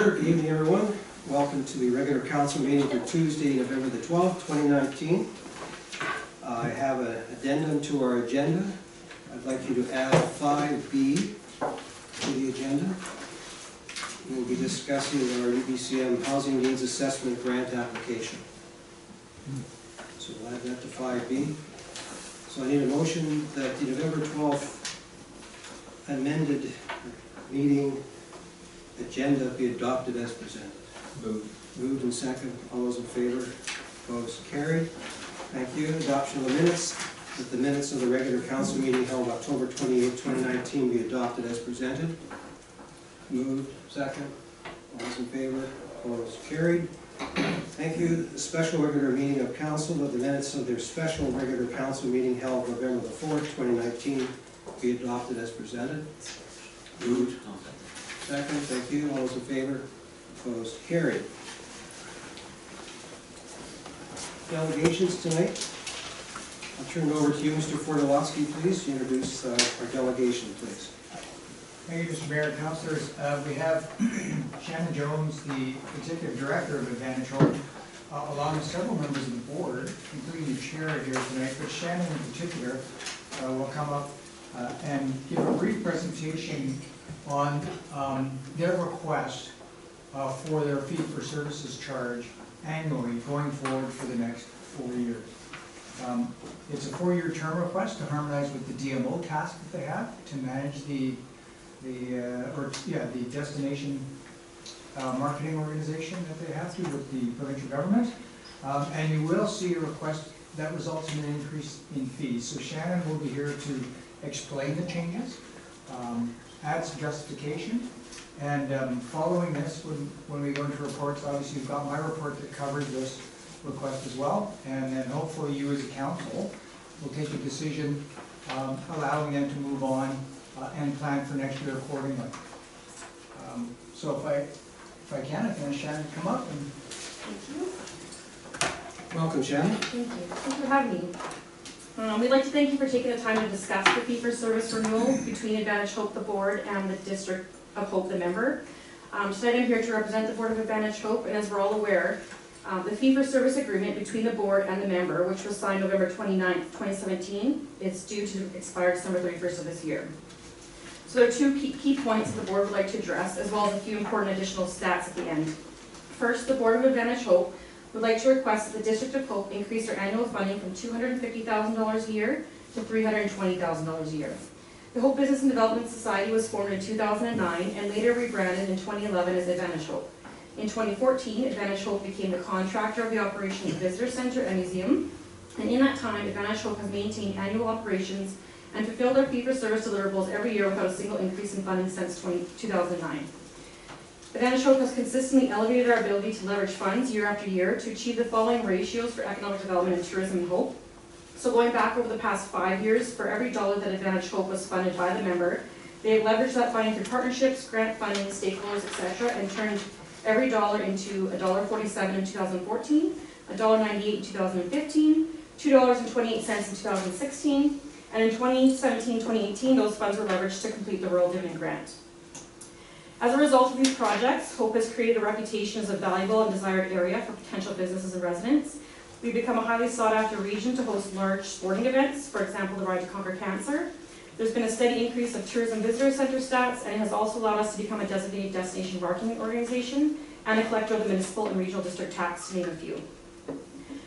Good evening, everyone. Welcome to the regular council meeting for Tuesday, November the 12th, 2019. I have an addendum to our agenda. I'd like you to add 5B to the agenda. We'll be discussing our UBCM Housing Needs Assessment Grant application. So we'll add that to 5B. So I need a motion that the November 12th amended meeting agenda be adopted as presented. Moved and second. All those in favor? Opposed? Carried. Thank you. Adoption of the minutes. That the minutes of the regular council meeting held October 28, 2019 be adopted as presented. Moved. Second. All those in favor? Opposed? Carried. Thank you. The special regular meeting of council, that the minutes of their special regular council meeting held November the 4th, 2019 be adopted as presented. Moved. Second. Thank you. All those in favor? Opposed? Carried. Delegations tonight. I'll turn it over to you, Mr. Fortolotsky, please, to introduce our delegation, please. Thank you, Mr. Mayor, Councilors. We have Shannon Jones, the Executive Director of Advantage Home, along with several members of the board, including the chair here tonight, but Shannon in particular will come up and give a brief presentation on their request for their fee-for-services charge annually going forward for the next 4 years. It's a 4-year term request to harmonize with the DMO task that they have to manage the destination marketing organization that they have to with the provincial government. And you will see a request that results in an increase in fees. So Shannon will be here to explain the changes, add some justification, and following this, when we go into reports, obviously you've got my report that covers this request as well, and then hopefully you as a council will take a decision allowing them to move on and plan for next year accordingly. So if I can ask Shannon to come up and... Thank you. Welcome, Shannon. Thank you. Thanks for having me. We'd like to thank you for taking the time to discuss the fee-for-service renewal between Advantage Hope, the board, and the District of Hope, the member. Tonight I'm here to represent the Board of Advantage Hope, and as we're all aware, the fee-for-service agreement between the board and the member, which was signed November 29th, 2017, is due to expire December 31st of this year. So there are two key points that the board would like to address, as well as a few important additional stats at the end. First, the Board of Advantage Hope would like to request that the District of Hope increase their annual funding from $250,000 a year to $320,000 a year. The Hope Business and Development Society was formed in 2009 and later rebranded in 2011 as Advantage Hope. In 2014, Advantage Hope became the contractor of the operation of the Visitor Center and Museum, and in that time, Advantage Hope has maintained annual operations and fulfilled their fee-for-service deliverables every year without a single increase in funding since 2009. Advantage Hope has consistently elevated our ability to leverage funds year after year to achieve the following ratios for economic development and tourism in Hope. So going back over the past 5 years, for every dollar that Advantage Hope was funded by the member, they have leveraged that funding through partnerships, grant funding, stakeholders, etc., and turned every dollar into $1.47 in 2014, $1.98 in 2015, $2.28 in 2016, and in 2017-2018, those funds were leveraged to complete the Rural Dividend Grant. As a result of these projects, Hope has created a reputation as a valuable and desired area for potential businesses and residents. We've become a highly sought-after region to host large sporting events, for example, the Ride to Conquer Cancer. There's been a steady increase of tourism visitor center stats, and it has also allowed us to become a designated destination marketing organization and a collector of the municipal and regional district tax, to name a few.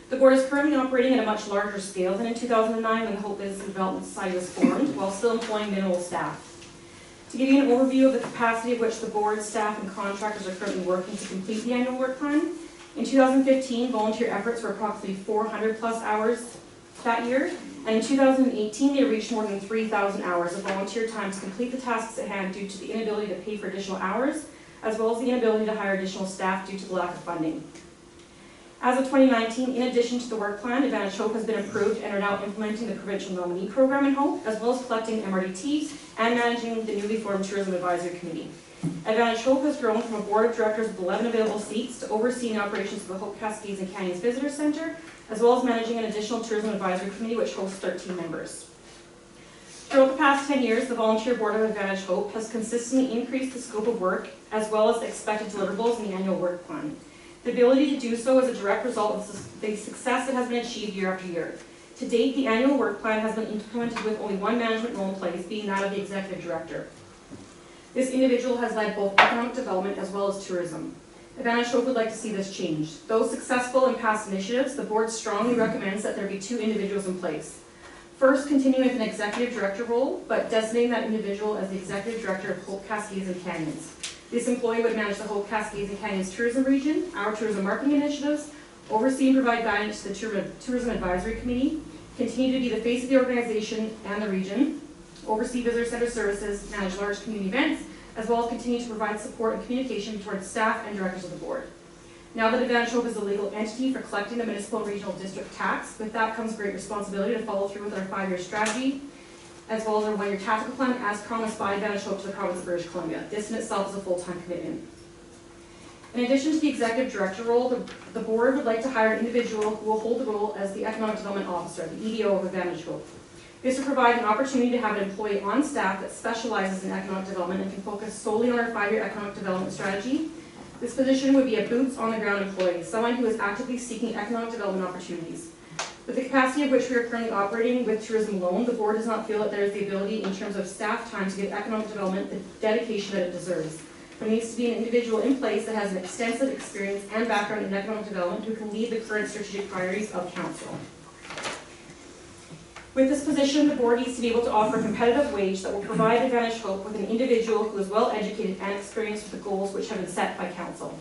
The board is currently operating at a much larger scale than in 2009 when the Hope Business and Development Society was formed, while still employing minimal staff. To give you an overview of the capacity of which the board, staff, and contractors are currently working to complete the annual work plan, in 2015, volunteer efforts were approximately 400 plus hours that year, and in 2018, they reached more than 3,000 hours of volunteer time to complete the tasks at hand due to the inability to pay for additional hours, as well as the inability to hire additional staff due to the lack of funding. As of 2019, in addition to the work plan, Advantage Hope has been approved and are now implementing the provincial nominee program in Hope, as well as collecting MRDTs and managing the newly formed Tourism Advisory Committee. Advantage Hope has grown from a board of directors with 11 available seats to overseeing operations of the Hope Cascades and Canyons Visitor Center, as well as managing an additional Tourism Advisory Committee which hosts 13 members. Throughout the past 10 years, the Volunteer Board of Advantage Hope has consistently increased the scope of work as well as the expected deliverables in the annual work plan. The ability to do so is a direct result of the success that has been achieved year after year. To date, the annual work plan has been implemented with only one management role in place, being that of the Executive Director. This individual has led both economic development as well as tourism. Advantage Hope would like to see this change. Though successful in past initiatives, the board strongly recommends that there be two individuals in place. First, continue with an Executive Director role, but designating that individual as the Executive Director of Hope Cascades and Canyons. This employee would manage the Hope Cascades and Canyons tourism region, our tourism marketing initiatives, oversee and provide guidance to the Tourism Advisory Committee, continue to be the face of the organization and the region, oversee visitor center services, manage large community events, as well as continue to provide support and communication towards staff and directors of the board. Now that Advantage Hope is a legal entity for collecting the municipal and regional district tax, with that comes great responsibility to follow through with our 5-year strategy, as well as our 1-year tactical plan as promised by Advantage Hope to the province of British Columbia. This in itself is a full-time commitment. In addition to the Executive Director role, the board would like to hire an individual who will hold the role as the Economic Development Officer, the EDO of Advantage Hope. This will provide an opportunity to have an employee on staff that specializes in economic development and can focus solely on our 5-year economic development strategy. This position would be a boots-on-the-ground employee, someone who is actively seeking economic development opportunities. With the capacity of which we are currently operating with tourism alone, the board does not feel that there is the ability in terms of staff time to give economic development the dedication that it deserves. There needs to be an individual in place that has an extensive experience and background in economic development who can lead the current strategic priorities of council. With this position, the board needs to be able to offer a competitive wage that will provide Advantage Hope with an individual who is well educated and experienced with the goals which have been set by council.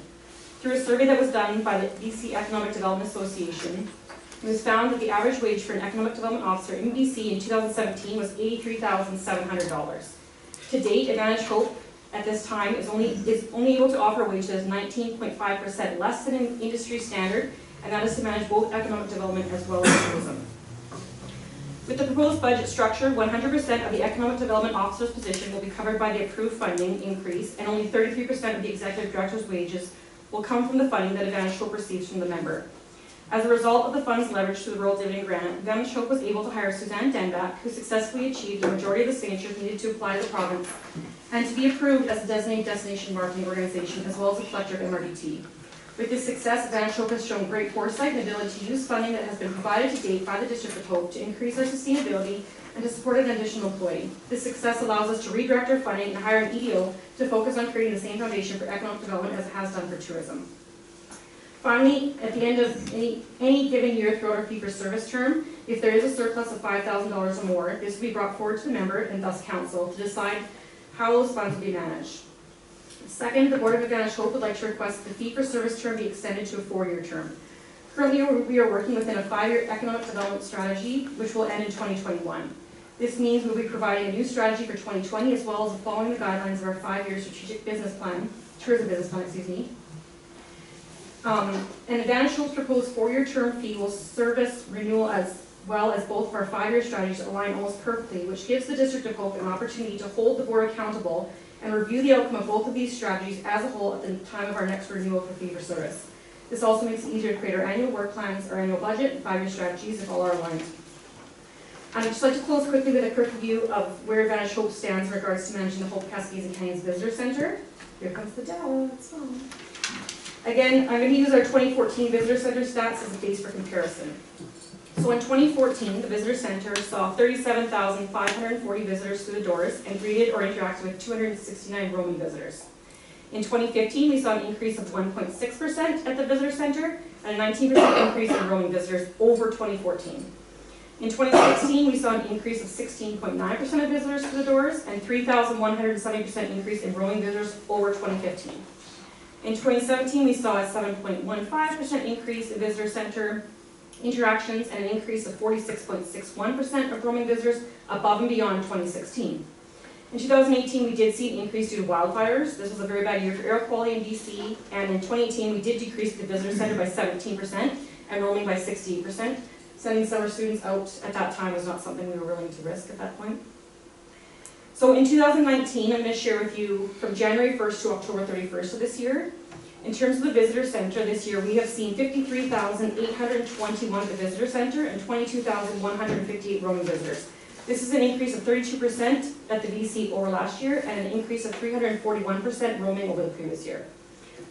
Through a survey that was done by the BC Economic Development Association, it was found that the average wage for an economic development officer in BC in 2017 was $83,700. To date, Advantage Hope at this time is only able to offer a wage that is 19.5% less than an industry standard, and that is to manage both economic development as well as tourism. With the proposed budget structure, 100% of the Economic Development Officer's position will be covered by the approved funding increase, and only 33% of the Executive Director's wages will come from the funding that Advantage Hope receives from the member. As a result of the funds leveraged through the Rural Dividend Grant, Advantage Hope was able to hire Suzanne Denbach, who successfully achieved the majority of the signatures needed to apply to the province, and to be approved as a designated destination marketing organization, as well as a collector of MRDT. With this success, Advantage Hope has shown great foresight and ability to use funding that has been provided to date by the District of Hope to increase our sustainability and to support an additional employee. This success allows us to redirect our funding and hire an EDO to focus on creating the same foundation for economic development as it has done for tourism. Finally, at the end of any given year throughout our fee-for-service term, if there is a surplus of $5,000 or more, this will be brought forward to the member and thus council to decide how those funds will be managed. Second, the Board of Advantage Hope would like to request that the fee-for-service term be extended to a 4-year term. Currently, we are working within a 5-year economic development strategy, which will end in 2021. This means we'll be providing a new strategy for 2020, as well as following the guidelines of our 5-year strategic business plan, tourism business plan, excuse me. And Advantage Hope's proposed 4-year term fee will service renewal as well as both of our 5-year strategies align almost perfectly, which gives the District of Hope an opportunity to hold the board accountable and review the outcome of both of these strategies as a whole at the time of our next renewal for fee-for-service. This also makes it easier to create our annual work plans, our annual budget, and 5-year strategies if all are aligned. I'd just like to close quickly with a quick review of where Advantage Hope stands in regards to managing the Hope Cascades and Canyons Visitor Center. Here comes the data, it's fun. Again, I'm going to use our 2014 Visitor Center stats as a base for comparison. So in 2014, the Visitor Center saw 37,540 visitors through the doors and greeted or interacted with 269 roaming visitors. In 2015, we saw an increase of 1.6% at the Visitor Center and a 19% increase in roaming visitors over 2014. In 2016, we saw an increase of 16.9% of visitors through the doors and 3,170% increase in roaming visitors over 2015. In 2017, we saw a 7.15% increase in Visitor Center interactions and an increase of 46.61% of roaming visitors above and beyond 2016. In 2018, we did see an increase due to wildfires. This was a very bad year for air quality in BC, and in 2018, we did decrease the Visitor Center by 17% and roaming by 68%. Sending summer students out at that time was not something we were willing to risk at that point. So in 2019, I'm going to share with you from January 1st to October 31st of this year. In terms of the Visitor Center this year, we have seen 53,821 at the Visitor Center and 22,158 roaming visitors. This is an increase of 32% at the VC over last year and an increase of 341% roaming over the previous year.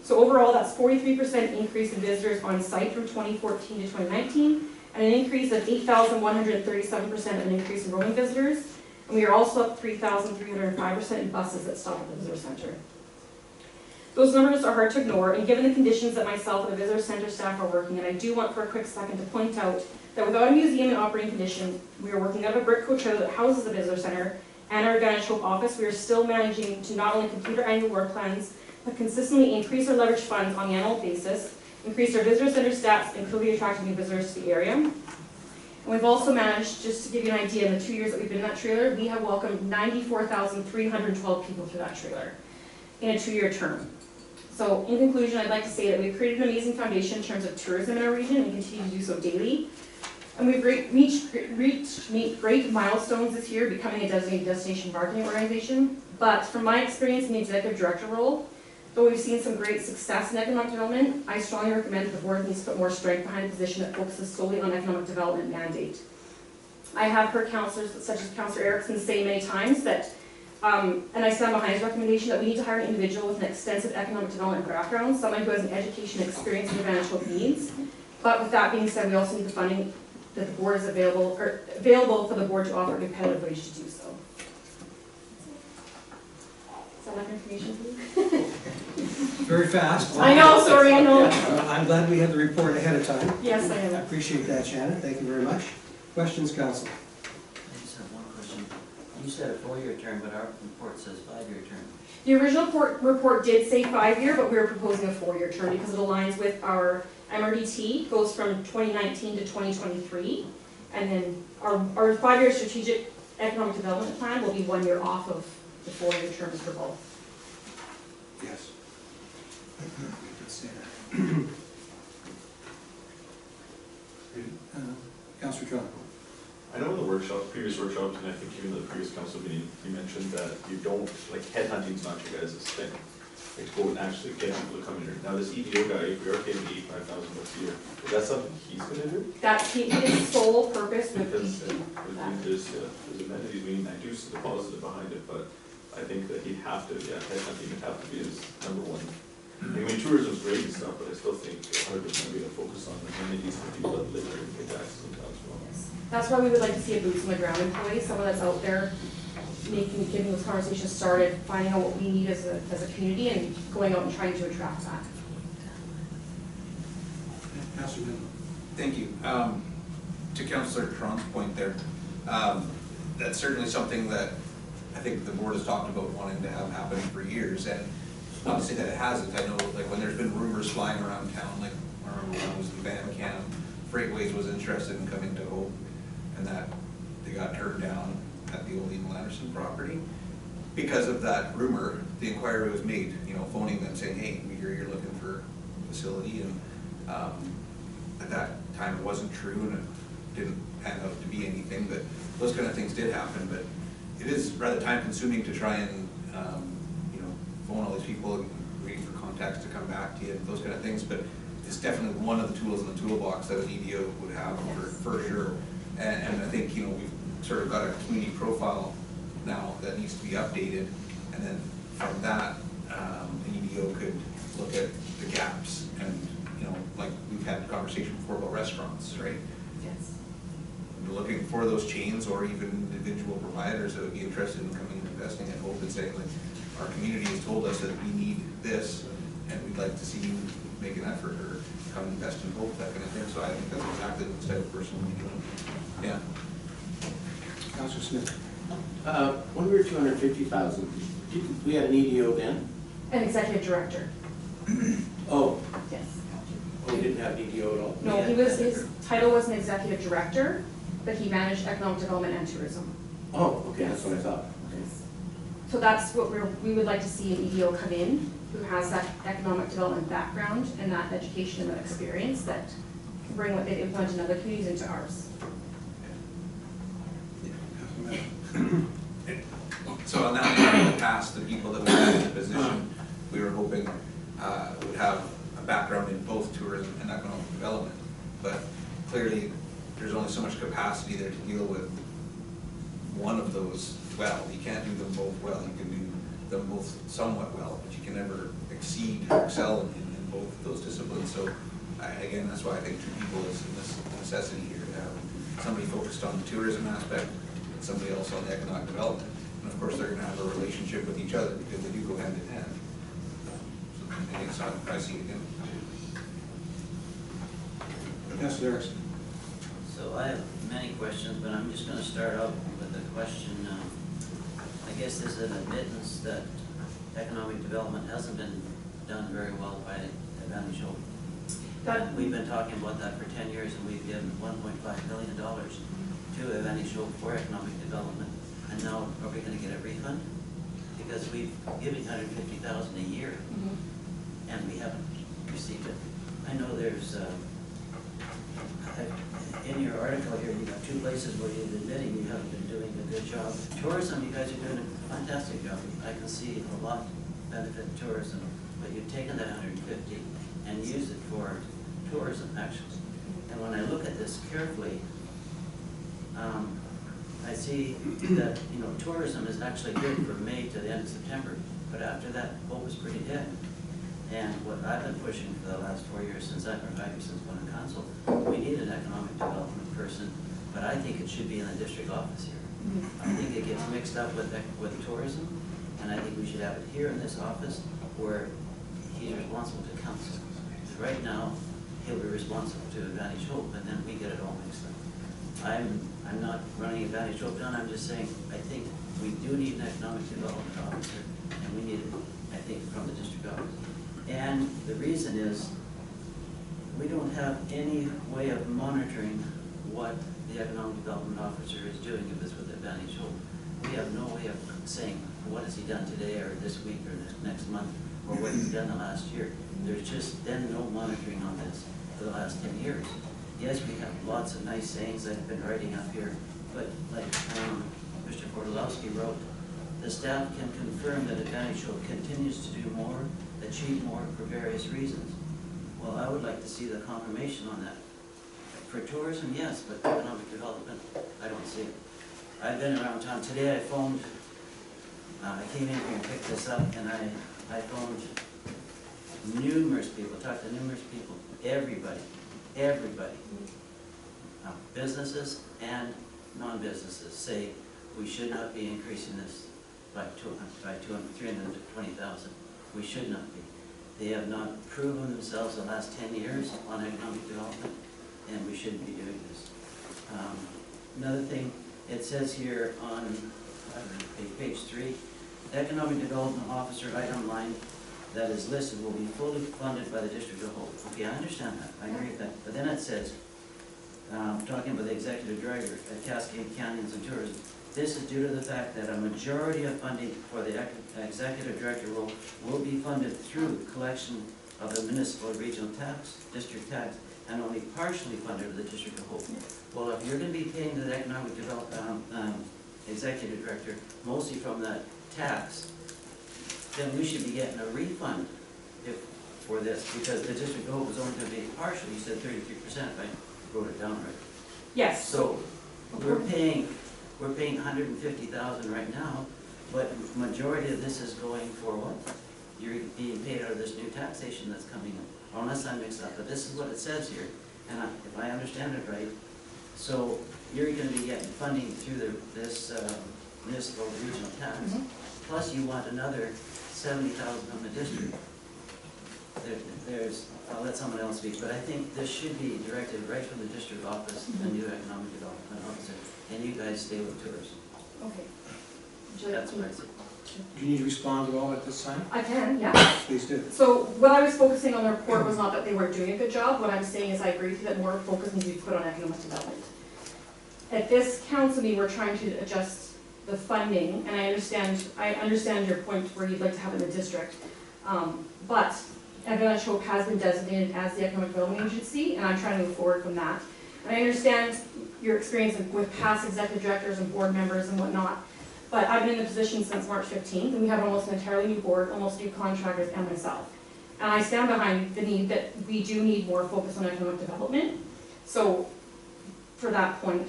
So overall, that's 43% increase in visitors on site from 2014 to 2019, and an increase of 8,137% of an increase in roaming visitors. And we are also up 3,305% in buses that stop at the visitor center. Those numbers are hard to ignore, and given the conditions that myself and the visitor center staff are working in, I do want for a quick second to point out that without a museum in operating condition, we are working out of a brick coach trailer that houses the visitor center and our Advantage Hope office. We are still managing to not only complete our annual work plans, but consistently increase our leverage funds on an annual basis, increase our visitor center stats, and clearly attract new visitors to the area. And we've also managed, just to give you an idea, in the 2 years that we've been in that trailer, we have welcomed 94,312 people through that trailer in a 2-year term. So in conclusion, I'd like to say that we've created an amazing foundation in terms of tourism in our region and continue to do so daily. And we've reached great milestones this year, becoming a designated destination marketing organization. But from my experience in the executive director role, though we've seen some great success in economic development, I strongly recommend that the board needs to put more strength behind a position that focuses solely on economic development mandate. I have heard councillors, such as Councillor Erickson, say many times that, and I stand behind his recommendation, that we need to hire an individual with an extensive economic development background, someone who has an education experience and Advantage Hope needs. But with that being said, we also need the funding that the board is available for the board to offer a competitive wage to do so. Is that enough information for you? Very fast. I know, sorry, I know. I'm glad we had the report ahead of time. Yes, I I am. appreciate that, Shannon. Thank you very much. Questions, council? I just have one question. You said a 4-year term, but our report says 5-year term. The original report did say 5-year, but we were proposing a 4-year term because it aligns with our MRDT, goes from 2019 to 2023, and then our 5-year strategic economic development plan will be 1 year off of the 4-year terms for both. Yes. Let's say that. Councillor John. I know in the previous workshops, and I think even the previous council meeting, you mentioned that you don't, like, headhunting's not your guys' thing. Like, to go and actually get people to come in here. Now, this EDO guy, we are paying him $85,000 a year. Is that something he's gonna do? That's his sole purpose with Because PG. there's amenities, I mean, I do see the positive behind it, but I think that he'd have to, headhunting would have to be his #1. I mean, tourism's great and stuff, but I still think 100% be a focus on the amenities for people that live here and pay taxes in town as well. That's why we would like to see a boots on the ground employee, someone that's out there getting those conversations started, finding out what we need as a community and going out and trying to attract that. Councillor Miller. Thank you. To Councillor Cron's point there, that's certainly something that I think the board has talked about wanting to have happen for years, and not to say that it hasn't. I know, like, when there's been rumors flying around town, like I remember when I was in Bandcam, Freightways was interested in coming to Hope, and that they got turned down at the old Emil Anderson property. Because of that rumor, the inquiry was made, you know, phoning them saying, hey, we hear you're looking for a facility, and at that time it wasn't true and it didn't pan out to be anything, but those kind of things did happen. But it is rather time consuming to try and you know, phone all these people and waiting for contacts to come back to you and those kind of things. But it's definitely one of the tools in the toolbox that an EDO would have for sure. And I think, you know, we've sort of got a community profile now that needs to be updated, and then from that, an EDO could look at the gaps, and, you know, like we've had a conversation before about restaurants, right? Yes. We're looking for those chains or even individual providers that would be interested in coming and investing in Hope and saying, like, our community has told us that we need this, and we'd like to see you make an effort or come invest in Hope, that kind of thing. So I think that's exactly the type of person we need. Yeah. Councillor Smith. When we were 250,000, we had an EDO then? An executive director. Oh, Yes. we didn't have an EDO at all? No, his title was an executive director, but he managed economic development and tourism. Oh, okay, that's what I thought. So that's what we would like to see an EDO come in, who has that economic development background and that education and that experience that can bring what they've implemented in other communities into ours. So on that, in the past, the people that we had in the position, we were hoping would have a background in both tourism and economic development. But clearly, there's only so much capacity there to deal with one of those well. You can't do them both well. You can do them both somewhat well, but you can never exceed or excel in both of those disciplines. So again, that's why I think two people is a necessity here, to have somebody focused on the tourism aspect and somebody else on the economic development. And of course, they're gonna have a relationship with each other because they do go hand in hand. So I think it's how I see it again. Yes, Derek. So I have many questions, but I'm just gonna start out with a question. I guess there's an admittance that economic development hasn't been done very well by Advantage Hope. We've been talking about that for 10 years, and we've given $1.5 million to Advantage Hope for economic development. And now, are we gonna get a refund? Because we've given $150,000 a year, and we haven't received it. I know there's, in your article here, you got two places where you're admitting you haven't been doing a good job. Tourism, you guys are doing a fantastic job. I can see a lot benefit in tourism, but you've taken that 150 and used it for tourism actions. And when I look at this carefully, I see that, you know, tourism is actually good from May to the end of September, but after that, hope is pretty dead. And what I've been pushing for the last 4 years, since I've been 5 years since going to council, we need an economic development person, but I think it should be in the district office here. I think it gets mixed up with tourism, and I think we should have it here in this office where he's responsible to council. Right now, he'll be responsible to Advantage Hope, and then we get it all mixed up. I'm not running Advantage Hope down, I'm just saying, I think we do need an economic development officer, and we need it, I think, from the district office. And the reason is, we don't have any way of monitoring what the economic development officer is doing if it's with Advantage Hope. We have no way of saying, what has he done today, or this week, or next month, or what he's done the last year. There's just been no monitoring on this for the last 10 years. Yes, we have lots of nice sayings that I've been writing up here, but like Mr. Portalowski wrote, the staff can confirm that Advantage Hope continues to do more, achieve more for various reasons. Well, I would like to see the confirmation on that. For tourism, yes, but economic development, I don't see it. I've been around town. Today I phoned, I came in here and picked this up, and I phoned numerous people, talked to numerous people, everybody, businesses and non-businesses say we should not be increasing this by 320,000. We should not be. They have not proven themselves the last 10 years on economic development, and we shouldn't be doing this. Another thing, it says here on page 3, economic development officer item line that is listed will be fully funded by the District of Hope. Okay, I understand that, I agree with that. But then it says, talking about the executive director at Cascade Canyons and Tourism, this is due to the fact that a majority of funding for the executive director role will be funded through collection of the municipal regional tax, district tax, and only partially funded by the District of Hope. Well, if you're going to be paying the economic development executive director mostly from that tax, then we should be getting a refund for this, because the District of Hope is only going to be partial. You said 33% if I wrote it down right. Yes. So we're paying 150,000 right now, but majority of this is going for what? You're being paid out of this new taxation that's coming in, unless I'm mixed up. But this is what it says here, and if I understand it right, so you're going to be getting funding through this municipal regional tax, plus you want another 70,000 from the district. I'll let someone else speak, but I think this should be directed right from the district office, the new economic development officer, and you guys stay with tourism. Okay. That's what I said. Do you need to respond at all at this time? I can, yeah. Please do. So what I was focusing on the report was not that they weren't doing a good job. What I'm saying is I agree with you that more focus needs to be put on economic development. At this council meeting, we're trying to adjust the funding, and I understand your point where you'd like to have it in the district. But Advantage Hope has been designated as the economic development agency, and I'm trying to move forward from that. And I understand your experience with past executive directors and board members and whatnot, but I've been in the position since March 15th, and we have almost an entirely new board, almost new contractors, and myself. And I stand behind the need that we do need more focus on economic development. So, for that point,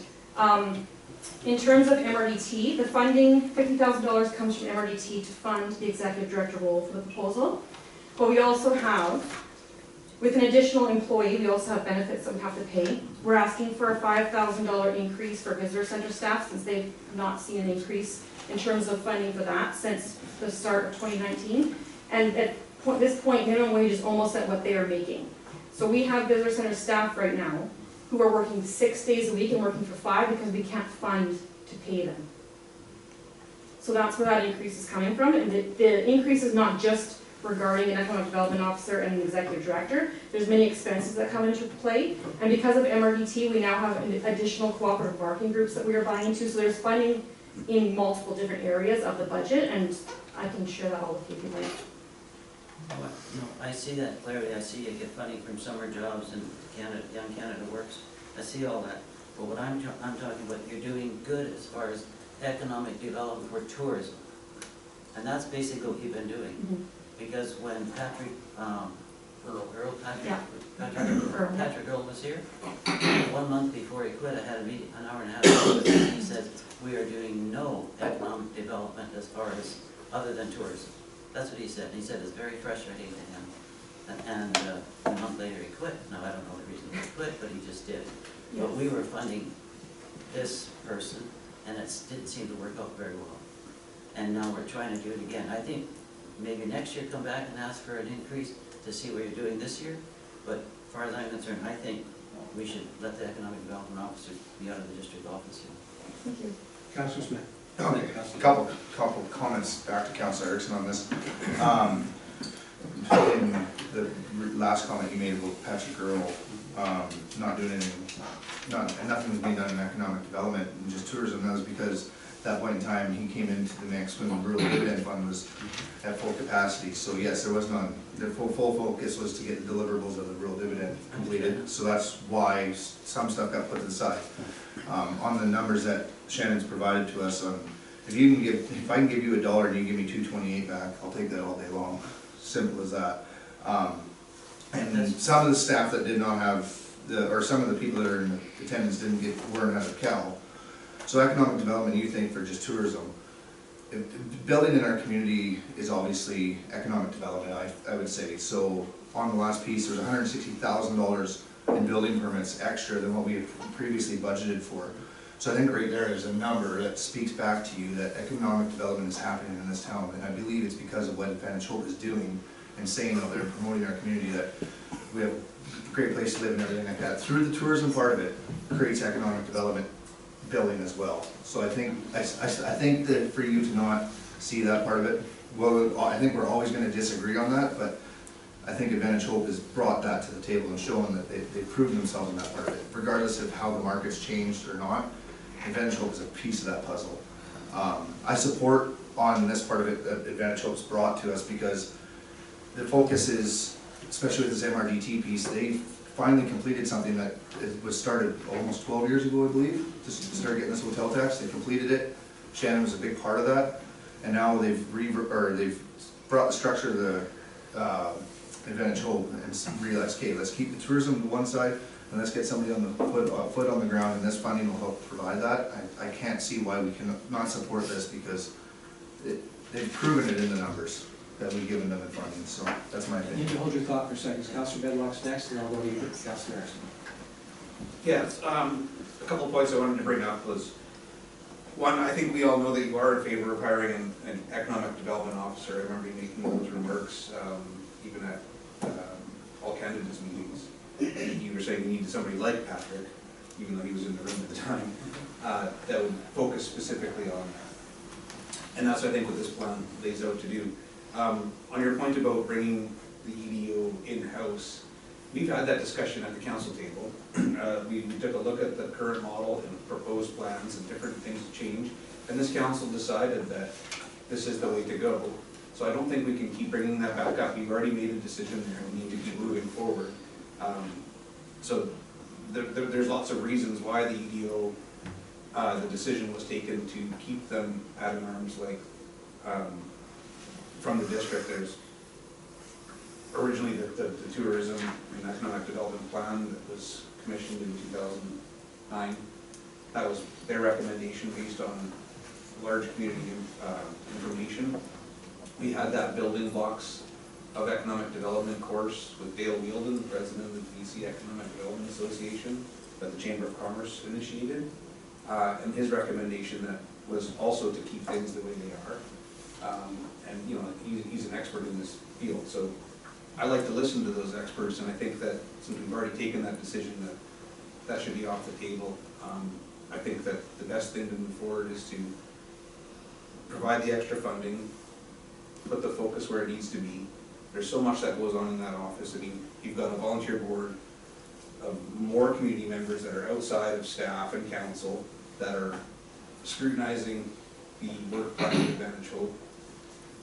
In terms of MRDT, the funding, $50,000 comes from MRDT to fund the executive director role for the proposal. But we also have, with an additional employee, we also have benefits that we have to pay. We're asking for a $5,000 increase for visitor center staff, since they've not seen an increase in terms of funding for that since the start of 2019. And at this point, minimum wage is almost at what they are making. So we have visitor center staff right now who are working 6 days a week and working for 5 because we can't fund to pay them. So that's where that increase is coming from. And the increase is not just regarding an economic development officer and an executive director. There's many expenses that come into play. And because of MRDT, we now have additional cooperative bargaining groups that we are buying into. So there's funding in multiple different areas of the budget, and I can share that all with you if you'd like. No, I see that clearly. I see you get funding from summer jobs and Canada, Young Canada Works. I see all that. But what I'm talking about, you're doing good as far as economic development for tourism. And that's basically what you've been doing. Mm-hmm. Because when Patrick, Earl Yeah. Patrick Earl was here, 1 month before he quit, I had a meeting, an hour and a half with him. He said, we are doing no economic development as far as, other than tourism. That's what he said. And he said it's very frustrating to him. And a month later he quit. Now, I don't know the reason he quit, but he just did. Yes. But we were funding this person, and it didn't seem to work out very well. And now we're trying to do it again. I think maybe next year come back and ask for an increase to see what you're doing this year. But as far as I'm concerned, I think we should let the economic development officer be out of the district office here. Thank you. Councilor Smith. Okay, couple comments back to Councilor Erickson on this. In the last comment you made about Patrick Earl not doing anything, nothing was being done in economic development and just tourism, that was because at that point in time he came into the mix when the rural dividend fund was at full capacity. So yes, there was none. The full focus was to get the deliverables of the rural dividend completed. So that's why some stuff got put to the side. On the numbers that Shannon's provided to us, if I can give you $1 and you give me $2.28 back, I'll take that all day long. Simple as that. And some of the staff that did not have or some of the people that are in attendance weren't at a Cal. So economic development, you think for just tourism, building in our community is obviously economic development, I would say. So on the last piece, there's $160,000 in building permits extra than what we had previously budgeted for. So I think right there is a number that speaks back to you that economic development is happening in this town, and I believe it's because of what Advantage Hope is doing and saying out there, promoting our community, that we have a great place to live and everything like that. Through the tourism part of it, creates economic development building as well. So I think that for you to not see that part of it, well, I think we're always going to disagree on that, but I think Advantage Hope has brought that to the table and shown that they've proven themselves in that part of it. Regardless of how the market's changed or not, Advantage Hope is a piece of that puzzle. I support on this part of it that Advantage Hope's brought to us because the focus is, especially with this MRDT piece, they finally completed something that was started almost 12 years ago, I believe, to start getting this hotel tax. They completed it. Shannon was a big part of that, and now they've brought the structure of the Advantage Hope and realized, okay, let's keep the tourism to one side and let's get somebody on the foot on the ground, and this funding will help provide that. I can't see why we can not support this because they've proven it in the numbers that we've given them in funding. So that's my You opinion. can hold your thought for a second. Councilor Benlock's next, and I'll go to you, Councilor Erickson. Yes, a couple of points I wanted to bring up was, one, I think we all know that you are in favor of hiring an economic development officer. I remember you making those remarks even at all candidates meetings. You were saying you needed somebody like Patrick, even though he was in the room at the time, that would focus specifically on that. And that's, I think, what this plan lays out to do. On your point about bringing the EDO in-house, we've had that discussion at the council table. We took a look at the current model and proposed plans and different things to change, and this council decided that this is the way to go. So I don't think we can keep bringing that back up. We've already made a decision there, and we need to keep moving forward. So there's lots of reasons why the EDO, the decision was taken to keep them at an arm's length from the district. There's originally the tourism and economic development plan that was commissioned in 2009, That was their recommendation based on large community information. We had that building blocks of economic development course with Dale Wielden, president of the BC Economic Development Association, that the Chamber of Commerce initiated. And his recommendation that was also to keep things the way they are. And you know, he's an expert in this field, so I like to listen to those experts, and I think that since we've already taken that decision, that should be off the table. I think that the best thing to move forward is to provide the extra funding, put the focus where it needs to be. There's so much that goes on in that office. I mean, you've got a volunteer board of more community members that are outside of staff and council that are scrutinizing the work by the Advantage Hope,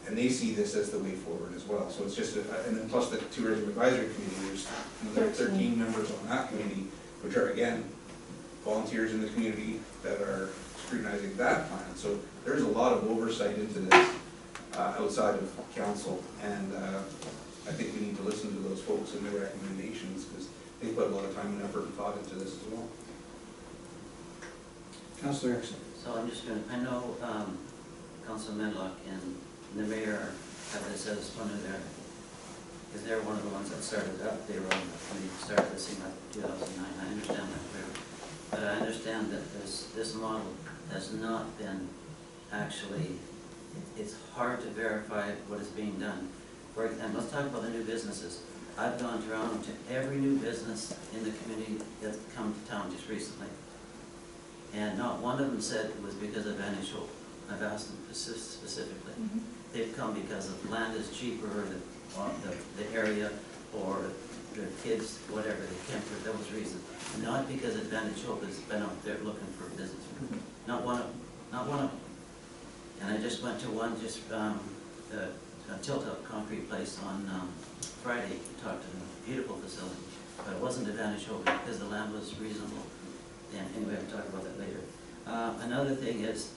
and they see this as the way forward as well. So it's just, and then plus the Tourism Advisory Committee, there's another 13 members on that committee, which are again, volunteers in the community that are scrutinizing that plan. So there's a lot of oversight into this outside of council, and I think we need to listen to those folks and their recommendations, because they put a lot of time and effort and thought into this as well. Councillor Erickson. So I'm just gonna, I know Council Medlock and the mayor have this as one of their, because they're one of the ones that started it up. They were on the committee that started this in like 2009. I understand that clearly. But I understand that this model has not been actually, it's hard to verify what is being done. And let's talk about the new businesses. I've gone around to every new business in the community that's come to town just recently. And not one of them said it was because of Advantage Hope. I've asked them specifically. They've come because the land is cheaper, or the area, or their kids, whatever, they came for those reasons. Not because Advantage Hope has been out there looking for business. Not one of them, not one of them. And I just went to one, just a tilt-up concrete place on Friday, talked to them, beautiful facility. But it wasn't Advantage Hope because the land was reasonable. And anyway, I'll talk about that later. Another thing is,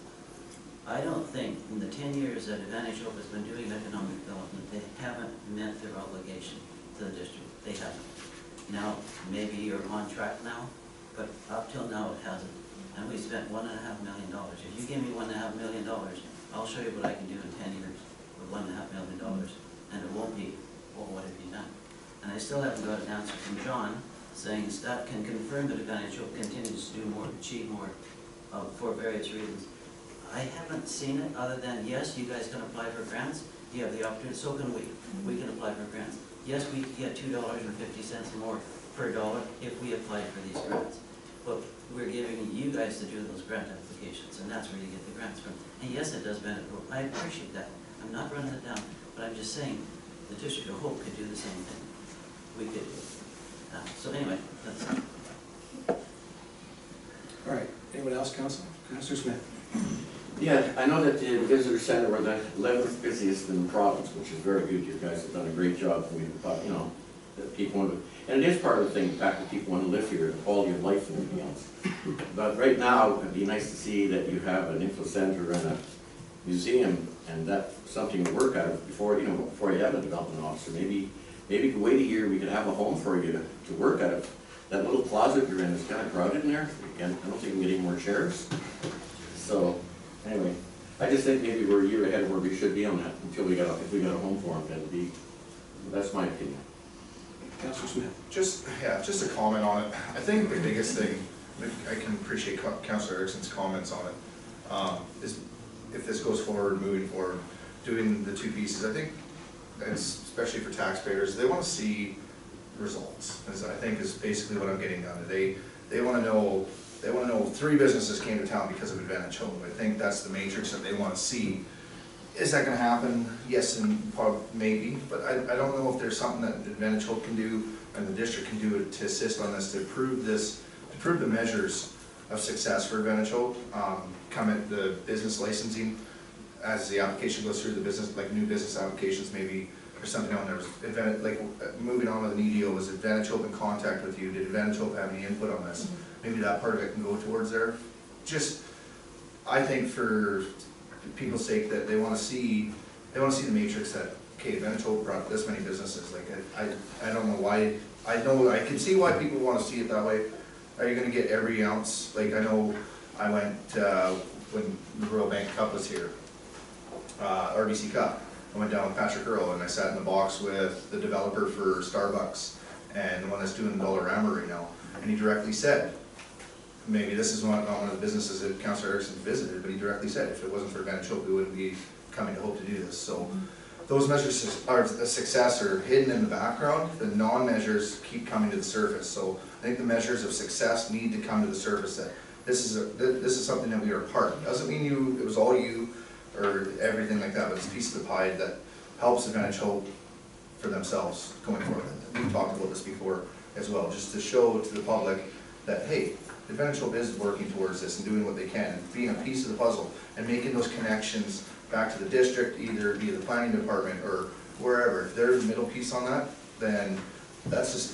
I don't think in the 10 years that Advantage Hope has been doing economic development, they haven't met their obligation to the district. They haven't. Now, maybe you're on track now, but up till now it hasn't. And we spent $1.5 million. If you give me $1.5 million, I'll show you what I can do in 10 years with $1.5 million. And it won't be, well, what have you done? And I still haven't got an answer from John saying staff can confirm that Advantage Hope continues to do more, achieve more for various reasons. I haven't seen it other than, yes, you guys can apply for grants. You have the opportunity, so can we. We can apply for grants. Yes, we get $2.50 more per dollar if we apply for these grants. But we're giving you guys to do those grant applications, and that's where you get the grants from. And yes, it does benefit. I appreciate that. I'm not running it down, but I'm just saying the District of Hope could do the same thing. We could do it. So anyway, that's it. All right, anyone else, Council? Councillor Smith. Yeah, I know that the visitor center were the 11th busiest in the province, which is very good. You guys have done a great job. We thought, you know, that people want to, and it is part of the thing, the fact that people want to live here, the quality of life and everything else. But right now, it'd be nice to see that you have an info center and a museum, and that's something to work out before, you know, before you have a development officer. Maybe you could wait a year, we could have a home for you to work out of. That little closet you're in is kind of crowded in there. Again, I don't think we can get any more chairs. So, anyway, I just think maybe we're a year ahead of where we should be on that until we got if we got a home for them. That'd be, that's my opinion. Councillor Smith. Just a comment on it. I think the biggest thing, I can appreciate Councillor Erickson's comments on it, is if this goes forward, moving forward, doing the two pieces, I think, especially for taxpayers, they want to see results, as I think is basically what I'm getting down to. They want to know 3 businesses came to town because of Advantage Hope. I think that's the matrix that they want to see. Is that going to happen? Yes, and maybe, but I don't know if there's something that Advantage Hope can do and the district can do to assist on this, to prove the measures of success for Advantage Hope. Come at the business licensing, as the application goes through the business, like new business applications, maybe there's something on there. Moving on with an EDO, was Advantage Hope in contact with you? Did Advantage Hope have any input on this? Maybe that part of it can go towards there. Just, I think for people's sake, that they want to see the matrix that, okay, Advantage Hope brought this many businesses. Like I don't know why. I know I can see why people want to see it that way. Are you going to get every ounce? Like I know I went, when the Royal Bank Cup was here, RBC Cup, I went down with Patrick Earl and I sat in the box with the developer for Starbucks and the one that's doing the Dollarama right now, and he directly said, maybe this is not one of the businesses that Councillor Erickson visited, but he directly said, if it wasn't for Advantage Hope, we wouldn't be coming to Hope to do this. So those measures are a success are hidden in the background. The non-measures keep coming to the surface. So I think the measures of success need to come to the surface. That this is something that we are part of. Doesn't mean it was all you or everything like that, but it's a piece of the pie that helps Advantage Hope for themselves going forward. We talked about this before as well, just to show to the public that, hey, Advantage Hope is working towards this and doing what they can, and being a piece of the puzzle and making those connections back to the district, either via the planning department or wherever. If they're the middle piece on that, then that's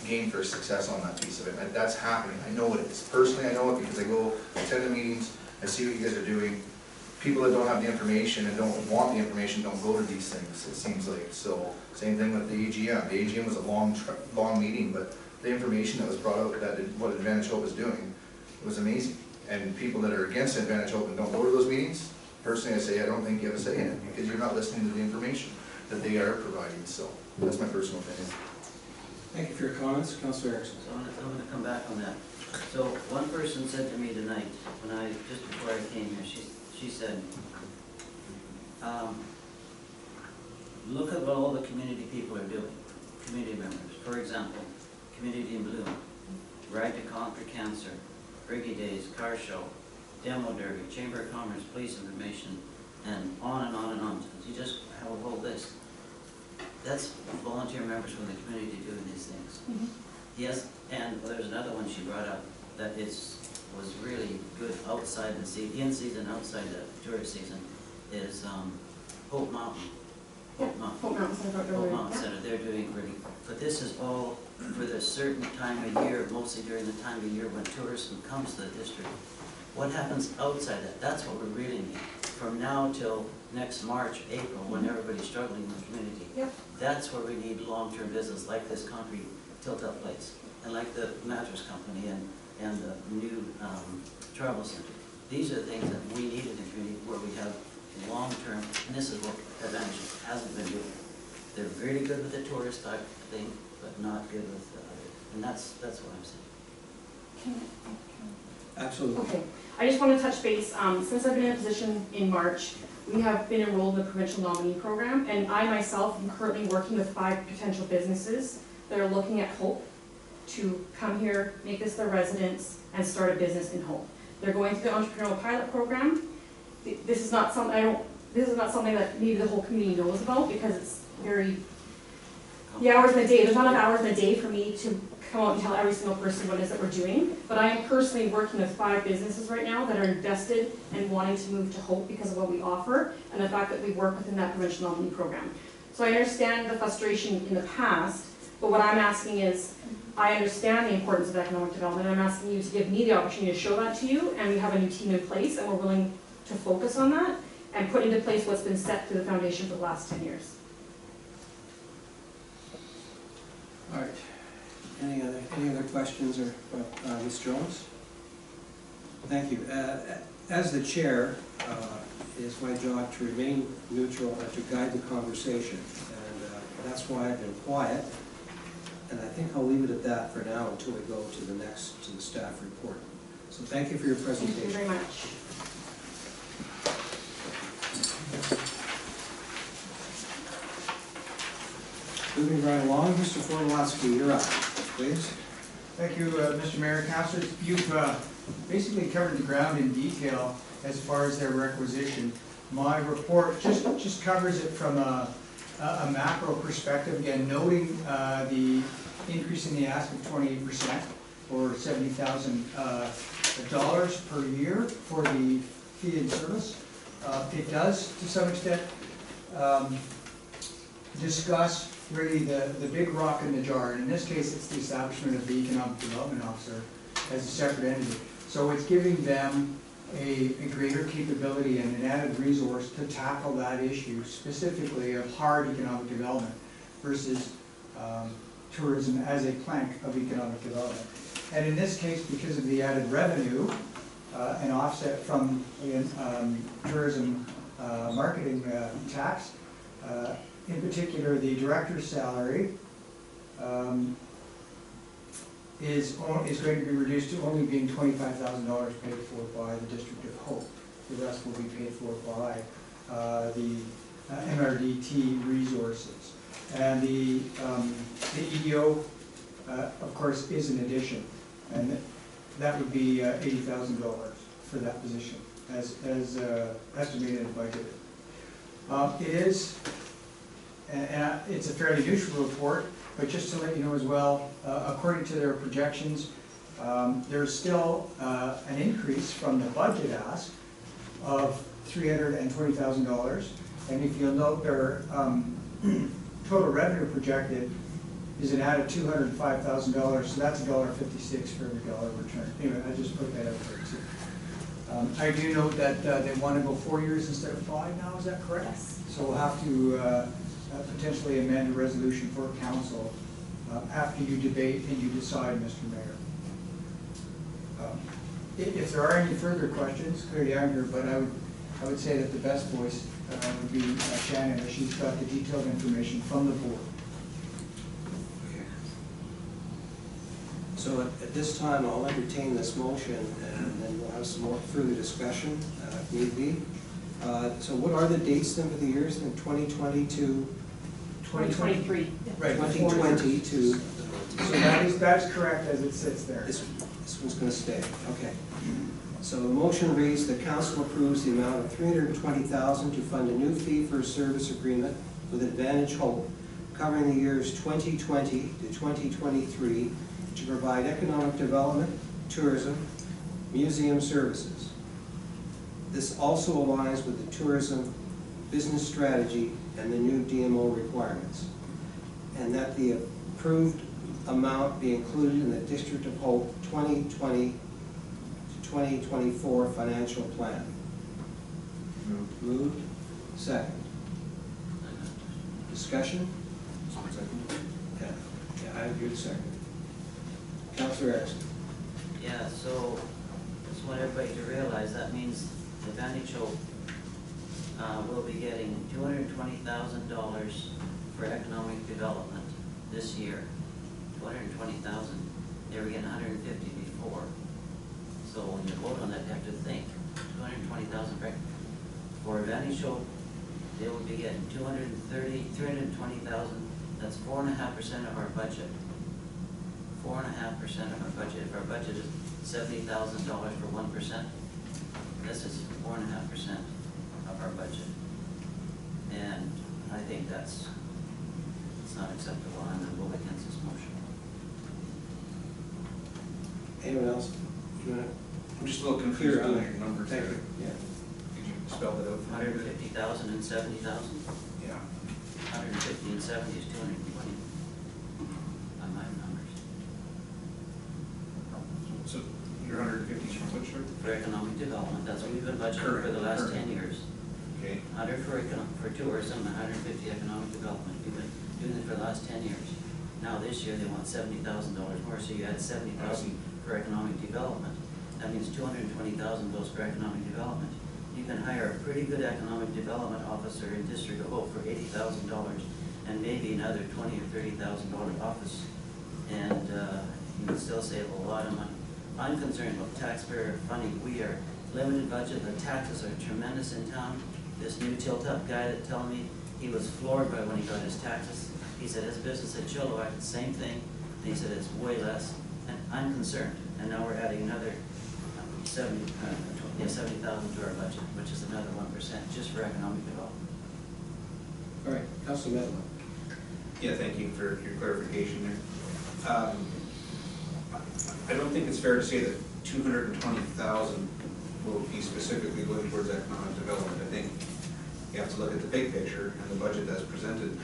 game for success on that piece of it. And that's happening. I know it is. Personally, I know it because I go attend the meetings, I see what you guys are doing. People that don't have the information and don't want the information don't go to these things, it seems like. So, same thing with the AGM. The AGM was a long meeting, but the information that was brought out, what Advantage Hope is doing, was amazing. And people that are against Advantage Hope and don't go to those meetings, personally I say I don't think you have a say in it, because you're not listening to the information that they are providing. So, that's my personal opinion. Thank you for your comments, Councillor Erickson. So I'm gonna come back on that. So one person said to me tonight, just before I came here, she said, look at what all the community people are doing, community members. For example, Community in Bloom, Ride to Conquer Cancer, Briggy Days, Car Show, Demo Derby, Chamber of Commerce, Police Information, and on and on and on. You just have a whole list. That's volunteer members from the community doing these things. Mhm. Yes, and there's another one she brought up that was really good outside the season, in season, outside the tourist season, is Hope Mountain. Hope Mountain. Hope Mountain Center. Hope Mountain Center, they're doing really, but this is all for the certain time of year, mostly during the time of year when tourism comes to the district. What happens outside that? That's what we really need. From now till next March, April, when everybody's struggling in the community. Yep. That's where we need long-term business like this concrete tilt-up place, and like the mattress company and the new travel center. These are the things that we need in the community where we have long-term, and this is what Advantage hasn't been doing. They're really good with the tourist type thing, but not good with the other. And that's what I'm saying. Absolutely. Okay, I just want to touch base, since I've been in a position in March, we have been enrolled in the provincial nominee program, and I myself am currently working with 5 potential businesses that are looking at Hope to come here, make this their residence, and start a business in Hope. They're going through the entrepreneurial pilot program. This is not something that maybe the whole community knows about, because it's the hours in a day, there's not enough hours in a day for me to come out and tell every single person what it is that we're doing. But I am personally working with 5 businesses right now that are invested and wanting to move to Hope because of what we offer and the fact that we work within that provincial nominee program. So I understand the frustration in the past, but what I'm asking is, I understand the importance of economic development, and I'm asking you to give me the opportunity to show that to you, and we have a new team in place, and we're willing to focus on that and put into place what's been set through the foundation for the last 10 years. All right. Any other questions or, Ms. Jones? Thank you. As the chair, it is my job to remain neutral and to guide the conversation. And that's why I've been quiet. And I think I'll leave it at that for now until we go to the staff report. So thank you for your presentation. Thank you very much. Moving right along, Mr. Fornowski, you're up, please. Thank you, Mr. Mayor, Councilors. You've basically covered the ground in detail as far as their requisition. My report just covers it from a macro perspective, again, noting the increase in the ask of 28% or $70,000 per year for the fee and service. It does, to some extent, discuss really the big rock in the jar, and in this case it's the establishment of the Economic Development Officer as a separate entity. So it's giving them a greater capability and an added resource to tackle that issue, specifically of hard economic development versus tourism as a plank of economic development. And in this case, because of the added revenue, an offset from tourism marketing tax. In particular, the director's salary is going to be reduced to only being $25,000 paid for by the District of Hope. The rest will be paid for by the MRDT resources. And the EDO, of course, is an addition, and that would be $80,000 for that position, as estimated and budgeted. It is, and it's a fairly neutral report, but just to let you know as well, according to their projections, there's still an increase from the budget ask of $320,000. And if you'll note, their total revenue projected is an added $205,000, so that's $1.56 for every dollar returned. Anyway, I just put that out there too. I do note that they want to go 4 years instead of 5 now, is that correct? Yes. So we'll have to potentially amend a resolution for council after you debate and you decide, Mr. Mayor. If there are any further questions, clearly I'm here, but I would say that the best voice would be Shannon, as she's got the detailed information from the board. So at this time, I'll entertain this motion, and then we'll have some more further discussion, if need be. So what are the dates then for the years, then 2020 to? 2023. Right, 2020 to, So that's correct as it sits there. this one's gonna stay, okay. So the motion reads, the council approves the amount of $320,000 to fund a new fee-for-service agreement with Advantage Hope covering the years 2020 to 2023 to provide economic development, tourism, museum services. This also aligns with the tourism business strategy and the new DMO requirements, and that the approved amount be included in the District of Hope 2020 to 2024 financial plan. Moved. Second. Discussion? Okay. Yeah, I agree with second. Councilor Erickson. Yeah, so just want everybody to realize that means Advantage Hope will be getting $220,000 for economic development this year. 220,000. They were getting 150 before. So when you vote on that, you have to think 220,000 for Advantage Hope. They will be getting 320,000. That's 4.5% of our budget. 4.5% of our budget. If our budget is $70,000 for 1%, this is 4.5% of our budget. And I think it's not acceptable. I'm going to vote against this motion. Anyone else? You want I'm just a little to confused clear on on your numbers Thank there. you. Yeah. Could you spell that out for me? 150,000 and 70,000. Yeah. 150 and 70 is 220 on my numbers. So your 150 is from which, sir? For economic development, that's what we've been budgeting for the last 10 years. Okay. 100 for tourism, 150 economic development. We've been doing it for the last 10 years. Now this year they want $70,000 more, so you add 70,000 for economic development. That means 220,000 goes for economic development. You can hire a pretty good economic development officer in District of Hope for $80,000 and maybe another $20,000 or $30,000 office, and you can still save a lot of money. I'm concerned about taxpayer funding. We are limited budget. The taxes are tremendous in town. This new tilt-up guy that told me he was floored by when he got his taxes. He said his business at Chilliwack, the same thing, and he said it's way less. And I'm concerned. And now we're adding another 70,000 to our budget, which is another 1% just for economic development. All right, Councilor Medlin. Yeah, thank you for your clarification there. I don't think it's fair to say that 220,000 will be specifically going towards economic development. I think you have to look at the big picture, and the budget that's presented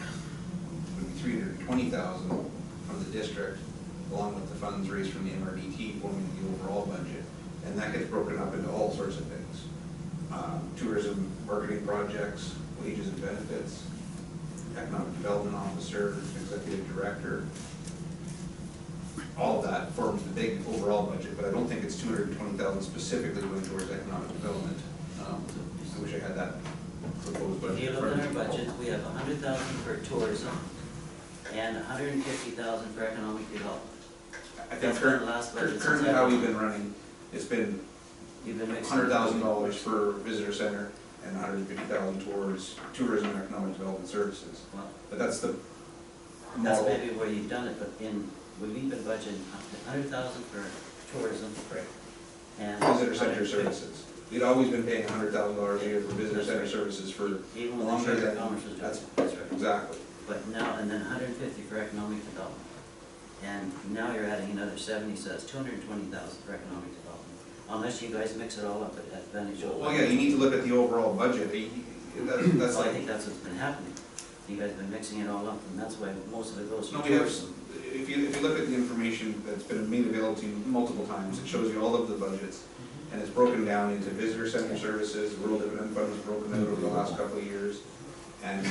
would be 320,000 from the district, along with the funds raised from the MRDT forming the overall budget. And that gets broken up into all sorts of things. Tourism, marketing projects, wages and benefits, economic development officer, executive director. All of that forms the big overall budget, but I don't think it's 220,000 specifically going towards economic development. I wish I had that proposed budget. If you look at our budget, we have 100,000 for tourism and 150,000 for economic development. I think That's been the last budget since currently I've how been- we've been running, it's been You've been mixing. $100,000 for visitor center and 150,000 towards tourism and economic development services. Well, But that's the that's model. maybe where you've done it, but we've been budgeting 100,000 for tourism Right. and. Visitor center services. We'd always been paying $100,000 a year for visitor center services for Even when longer the Chamber of than, Commerce was doing that's, it, that's right. exactly. But now, and then 150 for economic development. And now you're adding another 70, so that's 220,000 for economic development. Unless you guys mix it all up at Advantage. Well, yeah, you need to look at the overall budget. That's So I like, think that's what's been happening. You guys have been mixing it all up, and that's why most of it goes no, to we have, tourism. if you look at the information that's been made available to you multiple times, it shows you all of the budgets. And it's broken down into visitor center services, rural dividend fund was broken out over the last couple of years, and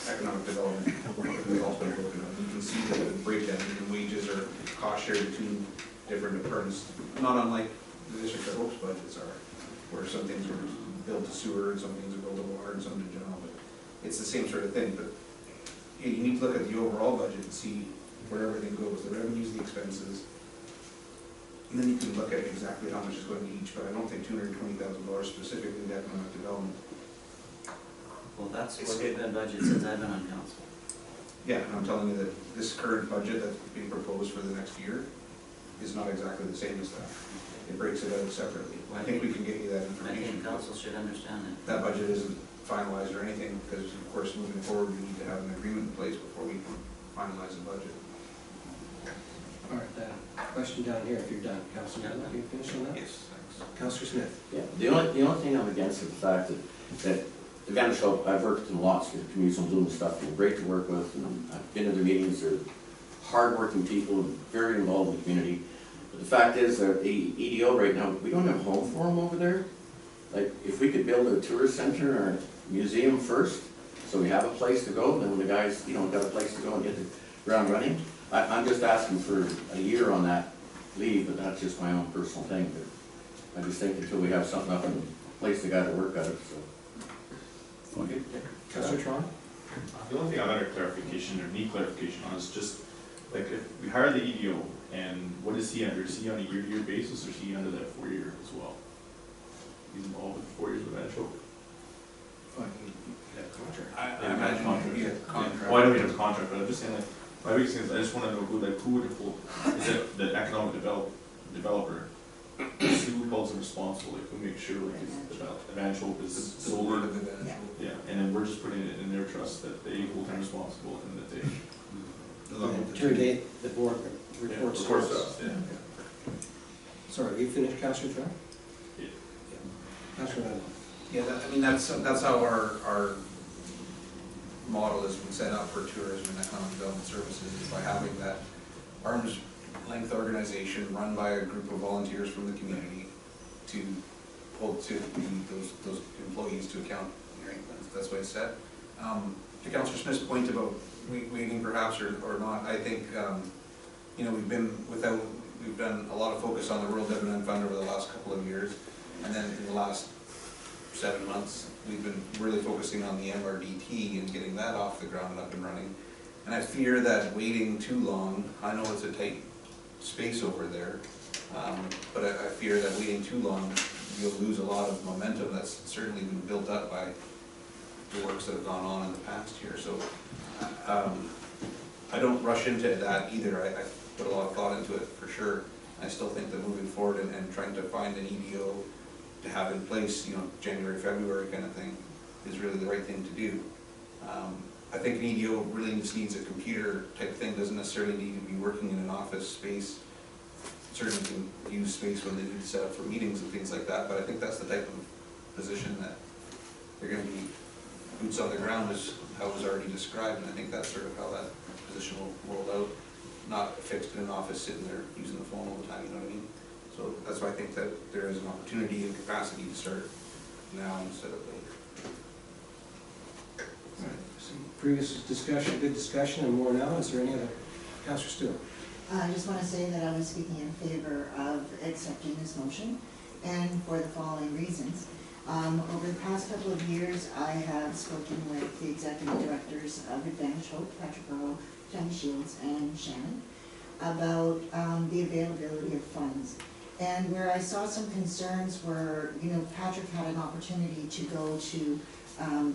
economic development has also been broken out. You can see the breakdown, and wages are cost shared between different departments, not unlike the district of Hope's budgets are, where some things are billed to sewer, and some things are billed to water, and some to general, but it's the same sort of thing, but yeah, you need to look at the overall budget and see where everything goes, the revenues, the expenses, and then you can look at exactly how much is going to each, but I don't think $220,000 specifically to economic development. Well, that's where we've been budgeted since I've been on council. Yeah, and I'm telling you that this current budget that's being proposed for the next year is not exactly the same as that. It breaks it out separately. I think we can get you that I think information. council should understand it. That budget isn't finalized or anything, because of course, moving forward, we need to have an agreement in place before we can finalize the budget. All right, question down here, if you're done. Councilor, can you finish on that? Yes, thanks. Councilor Smith? Yeah, the only thing I'm against is the fact that Advantage Hope, I've worked in lots of communities and doing stuff, they're great to work with, and I've been to their meetings, they're hardworking people, very involved in the community. But the fact is that the EDO right now, we don't have a home for them over there. Like, if we could build a tourist center or a museum first, so we have a place to go, then when the guys, you know, got a place to go and get the ground running. I'm just asking for a year on that leave, but that's just my own personal thing. But I just think until we have something up in place, the guy to work at it, so. Okay. Councilor Tron? The only thing I had a clarification or need clarification on is just, like, if we hire the EDO, and what is he under? Is he on a year-to-year basis, or is he under that 4-year as well? He's involved with 4 years with Advantage Hope? Contract. I imagine Contract. you get contract. Well, I don't mean a contract, but I'm just saying, like, my biggest thing is, I just wanna know who would hold, is it the economic developer? Who holds him responsible, like, who makes sure, like, Advantage Hope is The board solely, of Advantage. yeah, and then we're just putting it in their trust that they hold him responsible and that they. To date, the board reports to Reports to us. us, yeah. Sorry, you finished, Councilor Tron? Yeah. Councilor Randall? Yeah, I mean, that's how our model has been set up for tourism and economic development services, is by having that arm's length organization run by a group of volunteers from the community to hold those employees to account. Right? That's the way it's set. To Councilor Smith's point about waiting perhaps or not, I think, you know, we've done a lot of focus on the rural dividend fund over the last couple of years, and then in the last 7 months, we've been really focusing on the MRDT and getting that off the ground and up and running. And I fear that waiting too long, I know it's a tight space over there, but I fear that waiting too long, you'll lose a lot of momentum that's certainly been built up by the works that have gone on in the past year. So I don't rush into that either. I put a lot of thought into it for sure. I still think that moving forward and trying to find an EDO to have in place, you know, January, February kind of thing, is really the right thing to do. I think an EDO really just needs a computer type thing, doesn't necessarily need to be working in an office space. Certainly can use space when they need to set up for meetings and things like that, but I think that's the type of position that they're gonna be boots on the ground, is how it was already described, and I think that's sort of how that position will roll out. Not fixed in an office, sitting there using the phone all the time, you know what I mean? So that's why I think that there is an opportunity and capacity to start now instead of later. Some previous discussion, good discussion, and more now. Is there any other? Councilor Steele? I just want to say that I was speaking in favor of accepting this motion, and for the following reasons. Over the past couple of years, I have spoken with the executive directors of Advantage Hope, Patrick Earl, Jenny Shields, and Shannon, about the availability of funds. And where I saw some concerns were, you know, Patrick had an opportunity to go to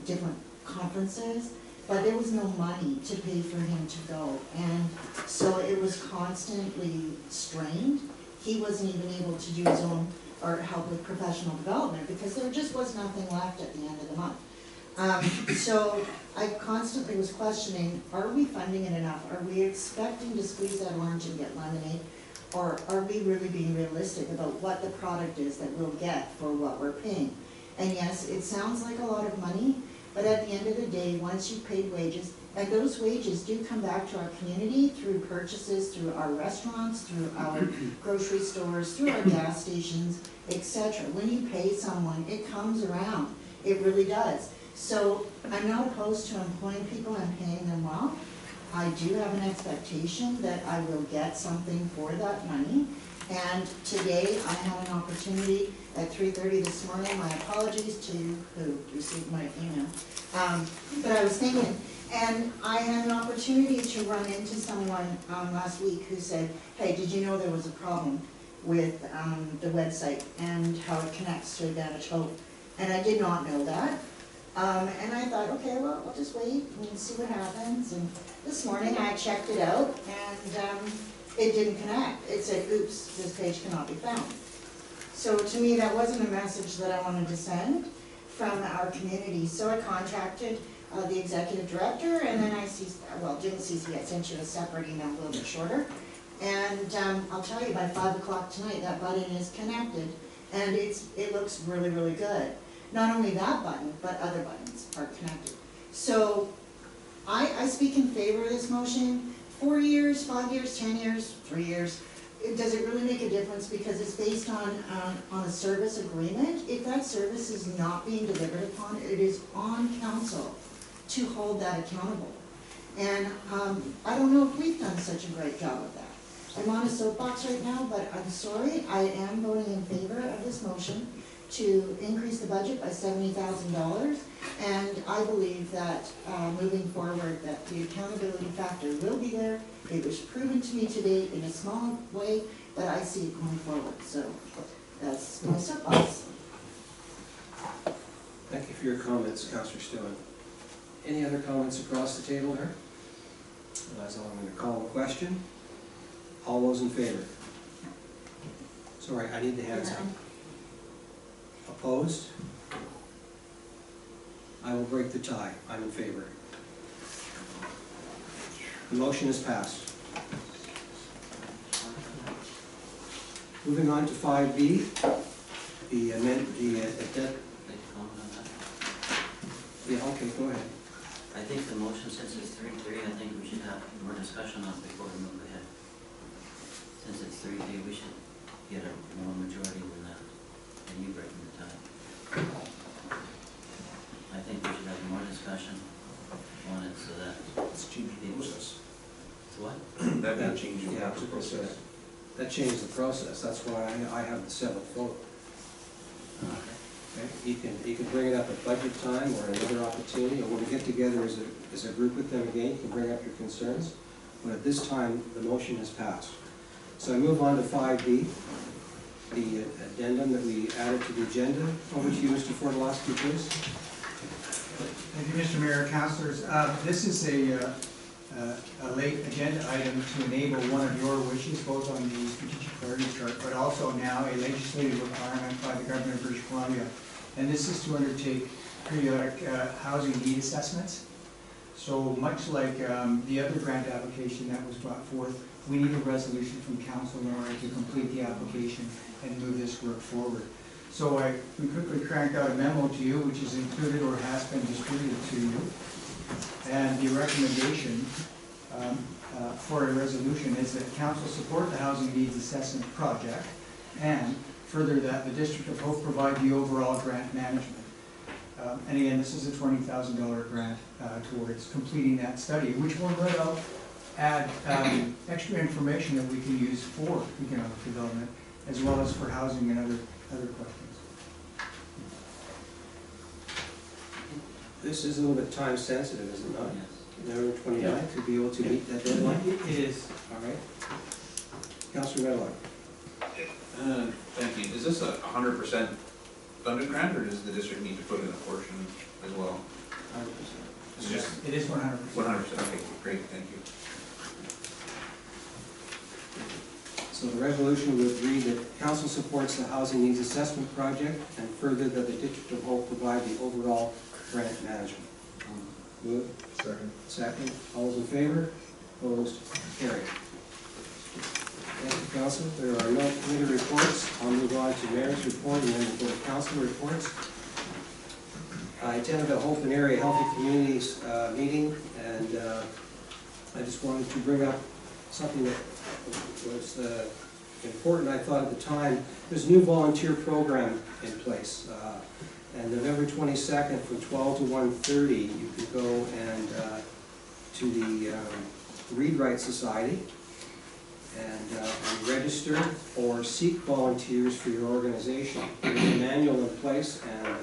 different conferences, but there was no money to pay for him to go. And so it was constantly strained. He wasn't even able to do his own or help with professional development because there just was nothing left at the end of the month. So I constantly was questioning, are we funding it enough? Are we expecting to squeeze that orange and get lemonade? Or are we really being realistic about what the product is that we'll get for what we're paying? And yes, it sounds like a lot of money, but at the end of the day, once you've paid wages, and those wages do come back to our community through purchases, through our restaurants, through our grocery stores, through our gas stations, etc. When you pay someone, it comes around. It really does. So I'm not opposed to employing people and paying them well. I do have an expectation that I will get something for that money. And today I had an opportunity at 3:30 this morning, my apologies to who received my email, but I was thinking, and I had an opportunity to run into someone last week who said, hey, did you know there was a problem with the website and how it connects to Advantage Hope? And I did not know that. And I thought, okay, well, we'll just wait and see what happens. And this morning I checked it out and it didn't connect. It said, oops, this page cannot be found. So to me, that wasn't a message that I wanted to send from our community. So I contacted the executive director, and then I didn't CC, I sent you a separate email, a little bit shorter. And I'll tell you, by 5 o'clock tonight, that button is connected, and it looks really, really good. Not only that button, but other buttons are connected. So I speak in favor of this motion. 4 years, 5 years, 10 years, 3 years. Does it really make a difference because it's based on a service agreement? If that service is not being delivered upon, it is on council to hold that accountable. And I don't know if we've done such a great job of that. I'm on a soapbox right now, but I'm sorry, I am voting in favor of this motion to increase the budget by $70,000. And I believe that moving forward, that the accountability factor will be there. It was proven to me today in a small way, but I see it going forward. So that's my soapbox. Thank you for your comments, Councillor Stewart. Any other comments across the table there? Otherwise, I'm going to call the question. All those in favor? Sorry, I need the hands up. Opposed? I will break the tie. I'm in favor. The motion is passed. Moving on to 5B, the amendment, Like to comment on that? yeah, okay, go ahead. I think the motion, since it's 3-3, I think we should have more discussion on it before we move ahead. Since it's 3-3, we should get a more majority than that, and you breaking the tie. I think we should have more discussion on it so that. It's changing the process. So what? That may change the Yeah, I was gonna say that. That changed the process. That's why I have the 7th vote. Okay? You can bring it up at budget time or another opportunity, or when we get together as a group with them again, you can bring up your concerns. But at this time, the motion has passed. So I move on to 5B, the addendum that we added to the agenda. Over to you, Mr. Fortolowski, please. Thank you, Mr. Mayor, councilors. This is a late agenda item to enable one of your wishes, both on the strategic priority chart, but also now a legislative requirement by the government of British Columbia. And this is to undertake periodic housing need assessments. So much like the other grant application that was brought forth, we need a resolution from council in order to complete the application and move this work forward. So we quickly cranked out a memo to you, which is included or has been distributed to you. And the recommendation for a resolution is that council support the housing needs assessment project, and further that the District of Hope provide the overall grant management. And again, this is a $20,000 grant towards completing that study, which will let out add extra information that we can use for economic development, as well as for housing and other questions. This is a little bit time sensitive, is it not? Yes. November 29th, to be able to meet that deadline? It is. All right. Councilor Medlock. Thank you. Is this 100% funded grant, or does the district need to put in a portion as well? 100%. It's just It is 100%. 100%, okay, great, thank you. So the resolution would read that council supports the housing needs assessment project and further that the District of Hope provide the overall grant management. Move. Second. Second. All those in favor? Opposed? Carried. Thank you, Council. There are no committee reports. I'll move on to Mayor's report and then we'll go to council reports. I attended a Hope and Area Healthy Communities meeting, and I just wanted to bring up something that was important, I thought, at the time. There's a new volunteer program in place. And November 22nd from 12 to 1:30, you could go and to the Read Write Society and register or seek volunteers for your organization. There's a manual in place, and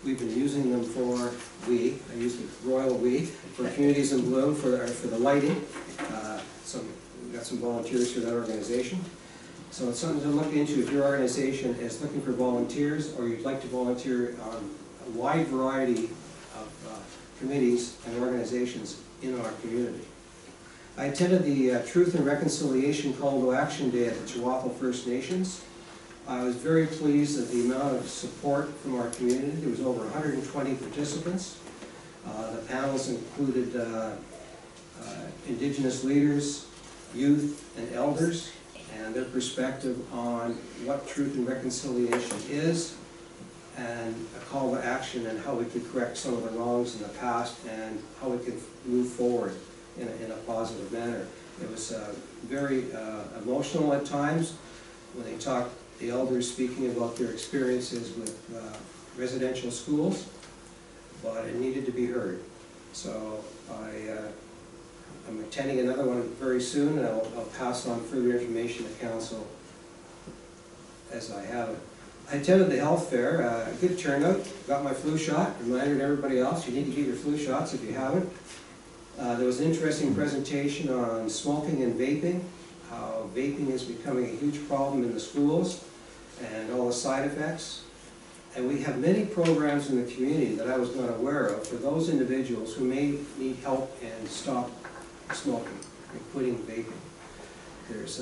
we've been using them for, I use the royal we, for Communities in Bloom for the lighting. So we've got some volunteers for that organization. So it's something to look into if your organization is looking for volunteers or you'd like to volunteer on a wide variety of committees and organizations in our community. I attended the Truth and Reconciliation Call to Action Day at the Chihuahua First Nations. I was very pleased at the amount of support from our community. There was over 120 participants. The panels included Indigenous leaders, youth, and elders, and their perspective on what truth and reconciliation is, and a call to action and how we could correct some of the wrongs in the past and how we could move forward in a positive manner. It was very emotional at times when they talked, the elders speaking about their experiences with residential schools, but it needed to be heard. So I'm attending another one very soon, and I'll pass on further information to council as I have it. I attended the health fair, a good turnout, got my flu shot, reminded everybody else you need to get your flu shots if you haven't. There was an interesting presentation on smoking and vaping, how vaping is becoming a huge problem in the schools and all the side effects. And we have many programs in the community that I was not aware of for those individuals who may need help and stop smoking and quitting vaping. There's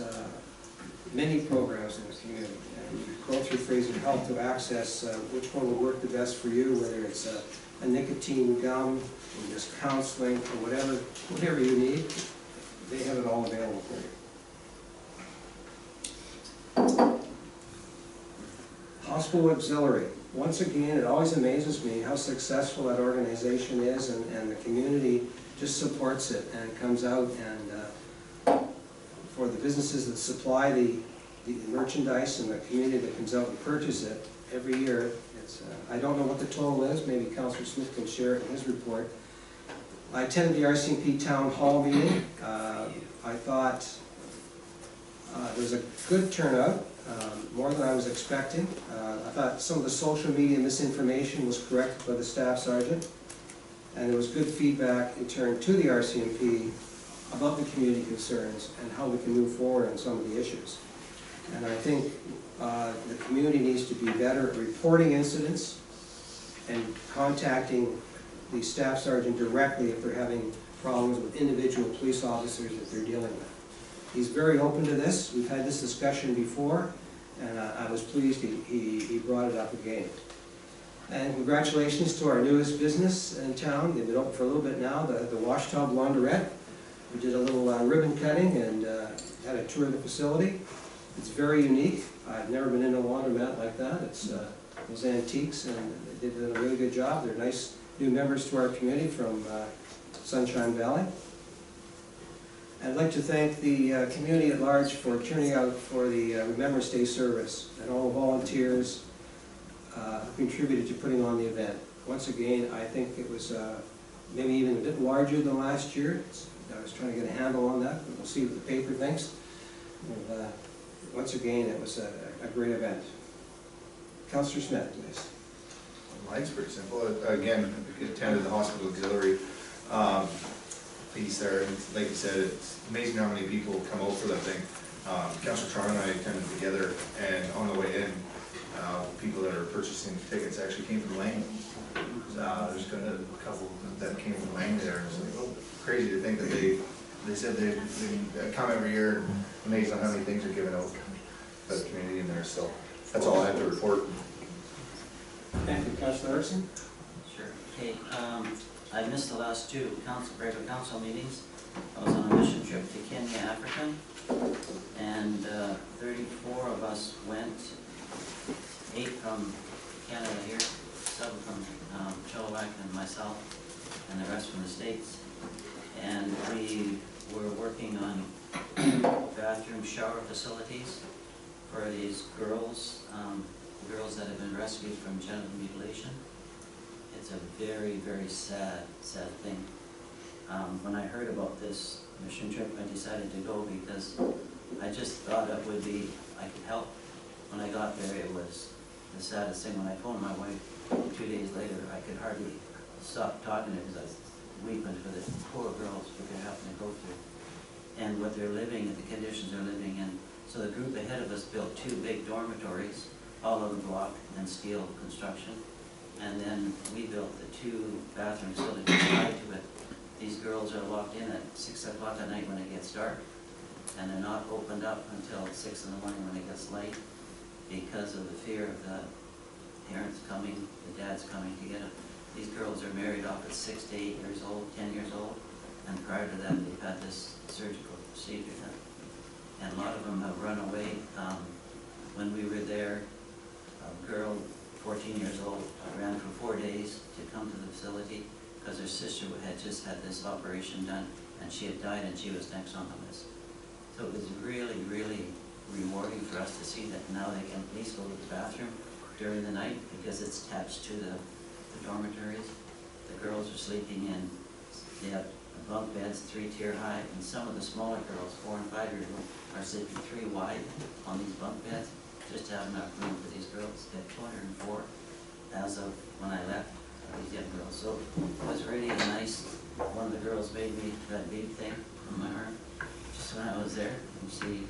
many programs in the community, and you go through Fraser Health to access which one will work the best for you, whether it's a nicotine gum, or just counseling, or whatever you need. They have it all available for you. Hospital Auxiliary. Once again, it always amazes me how successful that organization is, and the community just supports it and comes out, and for the businesses that supply the merchandise and the community that comes out and purchase it every year, it's, I don't know what the total is, maybe Councillor Smith can share it in his report. I attended the RCMP Town Hall meeting. I thought there was a good turnout, more than I was expecting. I thought some of the social media misinformation was corrected by the staff sergeant, and there was good feedback in turn to the RCMP about the community concerns and how we can move forward on some of the issues. And I think the community needs to be better at reporting incidents and contacting the staff sergeant directly if they're having problems with individual police officers that they're dealing with. He's very open to this. We've had this discussion before, and I was pleased he brought it up again. And congratulations to our newest business in town. They've been open for a little bit now, the Wash Tub Laundrette. We did a little ribbon cutting and had a tour of the facility. It's very unique. I've never been in a laundromat like that. It's those antiques, and they did a really good job. They're nice new members to our community from Sunshine Valley. I'd like to thank the community at large for turning out for the Remembrance Day service and all the volunteers who contributed to putting on the event. Once again, I think it was maybe even a bit larger than last year. It's I was trying to get a handle on that, but we'll see what the paper thinks. And, once again, it was a great event. Councillor Smith, please. Mine's pretty simple. Again, attended the hospital auxiliary piece there, and like you said, it's amazing how many people come out for that thing. Councillor Tron and I attended together, and on the way in, people that are purchasing tickets actually came from Lang. There's a couple that came from Lang there. It's like, oh, crazy to think that they said they come every year, and amazed on how many things are given out by the community in there. So that's all I have to report. Thank you, Councillor Erickson. Sure. Okay, I missed the last two regular council meetings. I was on a mission trip to Kenya, Africa, and 34 of us went, 8 from Canada here, 7 from Chilliwack and myself, and the rest from the States. And we were working on bathroom shower facilities for these girls, girls that have been rescued from genital mutilation. It's a very, very sad, sad thing. When I heard about this mission trip, I decided to go because I just thought it would be, I could help. When I got there, it was the saddest thing. When I phoned my wife 2 days later, I could hardly stop talking to her because I was weeping for the poor girls what they're having to go through and what they're living, the conditions they're living in. So the group ahead of us built 2 big dormitories, all of the block and steel construction. And then we built the 2 bathroom facilities tied to it. These girls are locked in at 6 o'clock at night when it gets dark, and they're not opened up until 6 in the morning when it gets light because of the fear of the parents coming, the dads coming to get them. These girls are married off at 6 to 8 years old, 10 years old, and prior to that they've had this surgical procedure done. And a lot of them have run away. When we were there, a girl, 14 years old, ran for 4 days to come to the facility because her sister had just had this operation done and she had died and she was next on the list. So it was really, really rewarding for us to see that now they can at least go to the bathroom during the night because it's attached to the dormitories. The girls are sleeping in, they have bunk beds 3-tier high, and some of the smaller girls, 4 and 5 years old, are sleeping 3 wide on these bunk beds just to have enough room for these girls. They had 204 as of when I left, these young girls. So it was really nice. One of the girls made me that big thing on my arm just when I was there, and she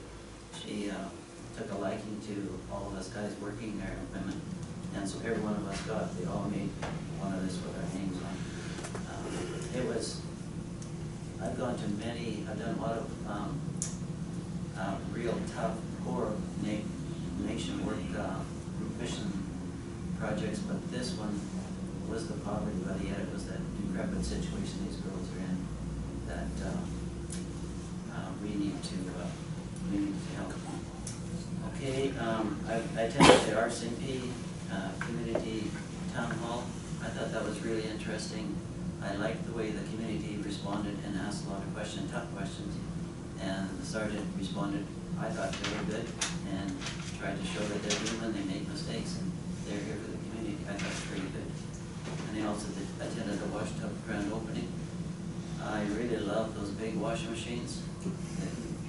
took a liking to all of us guys working there and women. And so every one of us they all made one of this with our names on. I've gone to many, I've done a lot of real tough, poor nation work mission projects, but this one was the poverty, but yet it was that decrepit situation these girls are in that we need to help. Okay, I attended the RCMP Community Town Hall. I thought that was really interesting. I liked the way the community responded and asked a lot of questions, tough questions, and the sergeant responded, I thought, very good, and tried to show that they're human, they make mistakes, and they're here for the community. I thought it was pretty good. And they also attended the wash tub grand opening. I really love those big washing machines, the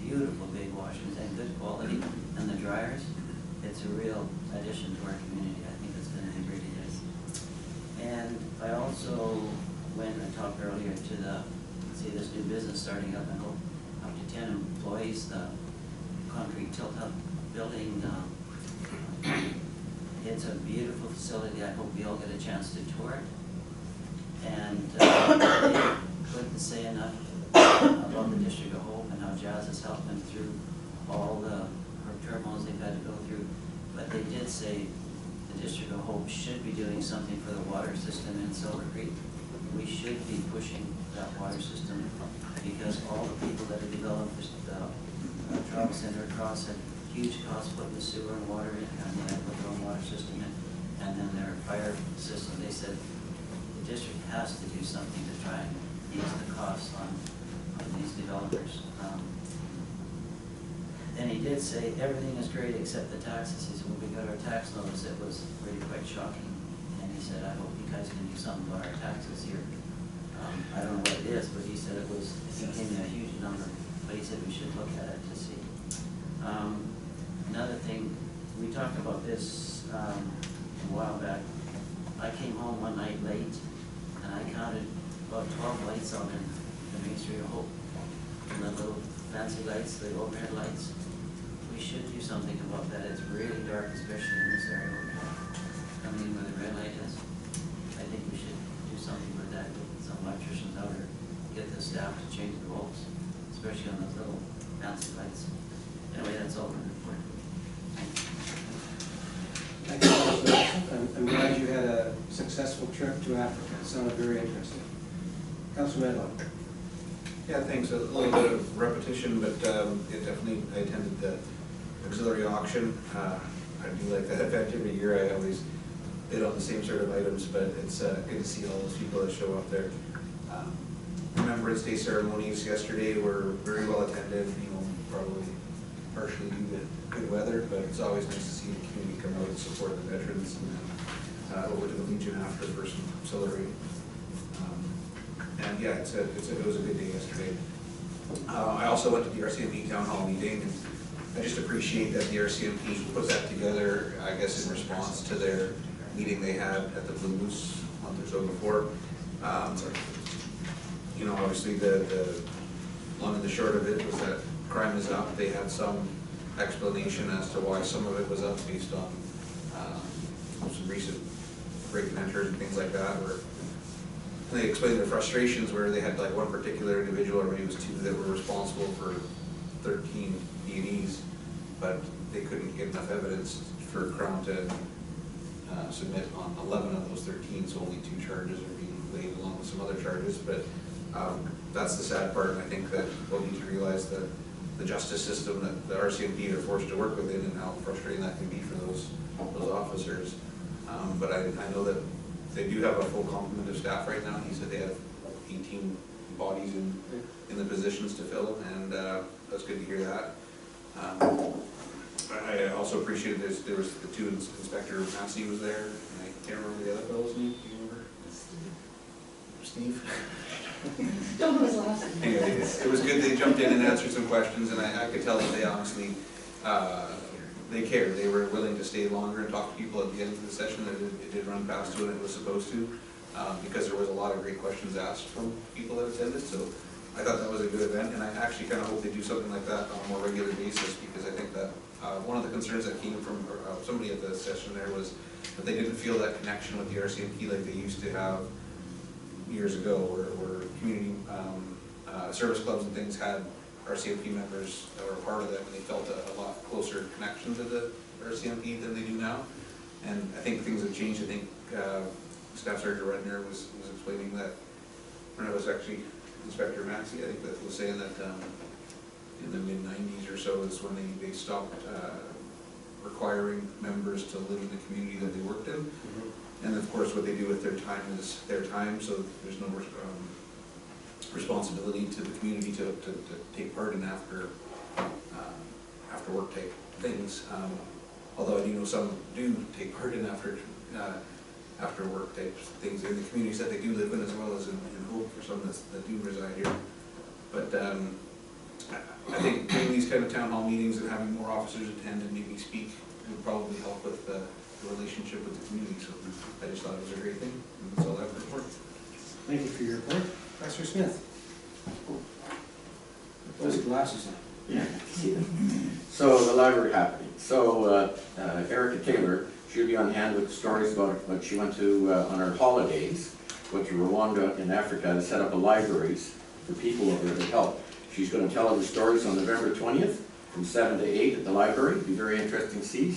beautiful big washing machines, and good quality, and the dryers. It's a real addition to our community. I think it's going to be really nice. And I also went and talked earlier to this new business starting up, and up to 10 employees, the concrete tilt-up building. It's a beautiful facility. I hope we all get a chance to tour it. And they couldn't say enough about the District of Hope and how Jazz has helped them through all the turmoils they've had to go through. But they did say the District of Hope should be doing something for the water system in Silver Creek. We should be pushing that water system because all the people that have developed the travel center across had huge costs putting the sewer and water in, and they had to put their own water system in, and then their fire system. They said the district has to do something to try and ease the costs on these developers. And he did say everything is great except the taxes. He said when we got our tax notice, it was really quite shocking. And he said, I hope you guys can do something about our taxes here. I don't know what it is, but he said it came in a huge number, but he said we should look at it to see. Another thing, we talked about this a while back. I came home one night late, and I counted about 12 lights on the Main Street of Hope. And the little fancy lights, the overhead lights. We should do something about that. It's really dark, especially in this area. Coming in where the red light is. I think we should do something with that, get some electricians out or get the staff to change the bulbs, especially on those little fancy lights. Anyway, that's all my report. Thank you, Councilor. I'm glad you had a successful trip to Africa. It sounded very interesting. Councilor Medlock. Yeah, thanks. A little bit of repetition, but it definitely, I attended the auxiliary auction. I do like that event every year. I always bid on the same sort of items, but it's good to see all those people that show up there. Remembrance Day ceremonies yesterday were very well attended, you know, probably partially due to good weather, but it's always nice to see the community come out and support the veterans, and then over to the Legion after for some auxiliary. And yeah, it was a good day yesterday. I also went to the RCMP town hall meeting, and I just appreciate that the RCMP put that together, I guess in response to their meeting they had at the Blue Moose a month or so before. You know, obviously the long and the short of it was that crime is up. They had some explanation as to why some of it was up based on some recent break and enters and things like that, where they explained their frustrations where they had like one particular individual, or maybe it was two, that were responsible for 13 D&Es, but they couldn't get enough evidence for Crown to submit on 11 of those 13, so only 2 charges are being laid along with some other charges. But that's the sad part, and I think that we'll need to realize that the justice system that the RCMP are forced to work within, and how frustrating that can be for those officers. But I know that they do have a full complement of staff right now. He said they have 18 bodies in the positions to fill, and that's good to hear that. I also appreciated there was the 2 Inspector Massey was there, and I can't remember the other fellow's name. Do you remember? Steve? Don't know his last name. Anyway, it was good. They jumped in and answered some questions, and I could tell that they honestly they cared. They were willing to stay longer and talk to people at the end of the session. It did run past when it was supposed to, because there was a lot of great questions asked from people that attended. So I thought that was a good event, and I actually kind of hope they do something like that on a more regular basis, because I think that one of the concerns that came from somebody at the session there was that they didn't feel that connection with the RCMP like they used to have years ago, where community service clubs and things had RCMP members that were a part of that, and they felt a lot closer connection to the RCMP than they do now. And I think things have changed. I think Staff Sergeant Redner was explaining that, when it was actually Inspector Maxey, I think, that was saying that in the mid-90s or so is when they stopped requiring members to live in the community that they worked in. Mm-hmm. And of course, what they do with their time is their time, so there's no responsibility to the community to take part in after work type things. Although I do know some do take part in after work type things in the communities that they do live in, as well as in Hope for some that do reside here. But I think doing these kind of town hall meetings and having more officers attend and maybe speak would probably help with the relationship with the community. So I just thought it was a great thing, and that's all I have to report. Thank you for your report. Professor Smith. Those glasses on. Yeah, see them. So the library happening. So Erica Taylor, she'll be on hand with stories about what she went to on her holidays, went to Rwanda in Africa to set up a libraries for people over there to help. She's going to tell her stories on November 20th from 7 to 8 at the library. It'll be very interesting to see.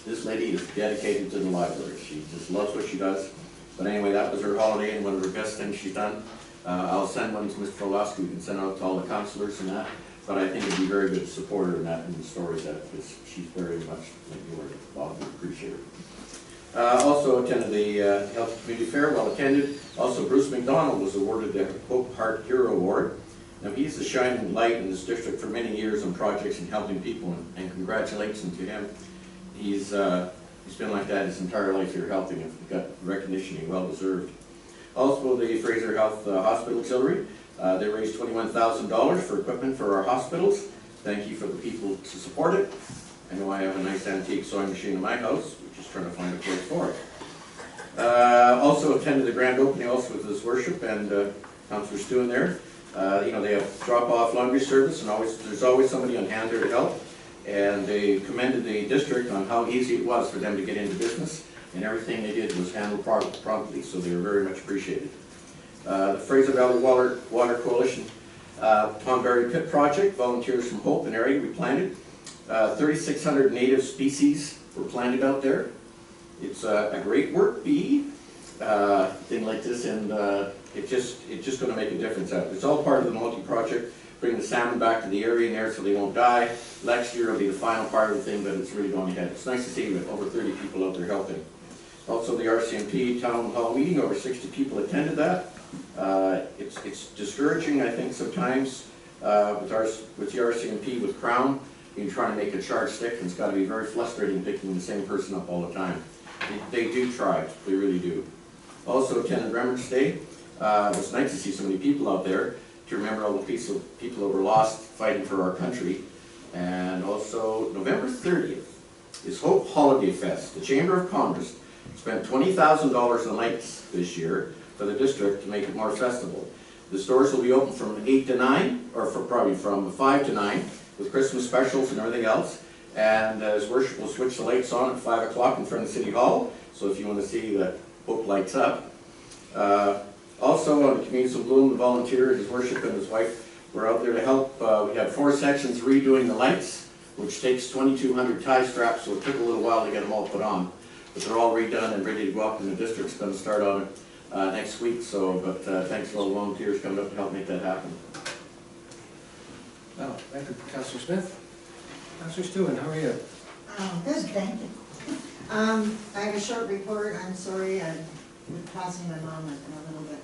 This lady is dedicated to the library. She just loves what she does. But anyway, that was her holiday and one of her best things she's done. I'll send one to Mr. Frolowski. We can send out to all the counselors and that. But I think it'd be very good to support her in that, in the stories that, because she's very much like you were, Bob, we appreciate her. Also attended the Health Community Fair, well attended. Also, Bruce McDonald was awarded the Hope Heart Hero Award. Now, he's a shining light in this district for many years on projects and helping people, and congratulations to him. He's been like that his entire life here, helping him. He got recognition he well deserved. Also, the Fraser Health Hospital Auxiliary, they raised $21,000 for equipment for our hospitals. Thank you for the people to support it. I know I have a nice antique sewing machine in my house, we're just trying to find a place for it. Also attended the grand opening also with this worship and Councillor Stu in there. You know, they have drop-off laundry service and there's always somebody on hand there to help. And they commended the district on how easy it was for them to get into business, and everything they did was handled promptly, so they were very much appreciated. The Fraser Valley Water Coalition Tom Berry Pit Project, volunteers from Hope and area we planted. 3,600 native species were planted out there. It's a great work bee thing like this, and it's just going to make a difference out there. It's all part of the multi-project. Bring the salmon back to the area in there so they won't die. Next year will be the final part of the thing, but it's really going ahead. It's nice to see that over 30 people out there helping. Also the RCMP town hall meeting, over 60 people attended that. It's discouraging, I think, sometimes with the RCMP with Crown. You're trying to make a charge stick, and it's got to be very frustrating picking the same person up all the time. They do try, they really do. Also attended Remembrance Day. It was nice to see so many people out there to remember all the people that were lost fighting for our country. And also November 30th is Hope Holiday Fest. The Chamber of Commerce spent $20,000 on lights this year for the district to make it more festival. The stores will be open from 8 to 9, or probably from 5 to 9, with Christmas specials and everything else. And as worship will switch the lights on at 5 o'clock in front of City Hall, so if you want to see that Hope lights up. Also on the Communities of Bloom, the volunteer, his worship and his wife were out there to help. We had 4 sections redoing the lights, which takes 2,200 tie straps, so it took a little while to get them all put on. But they're all redone and ready to go up, and the district's going to start on it next week. So, but thanks to all the volunteers coming up to help make that happen. Well, thank you, Councillor Smith. Councillor Stewart, how are you? Good, thank you. I have a short report. I'm sorry, I'm passing my mom a little bit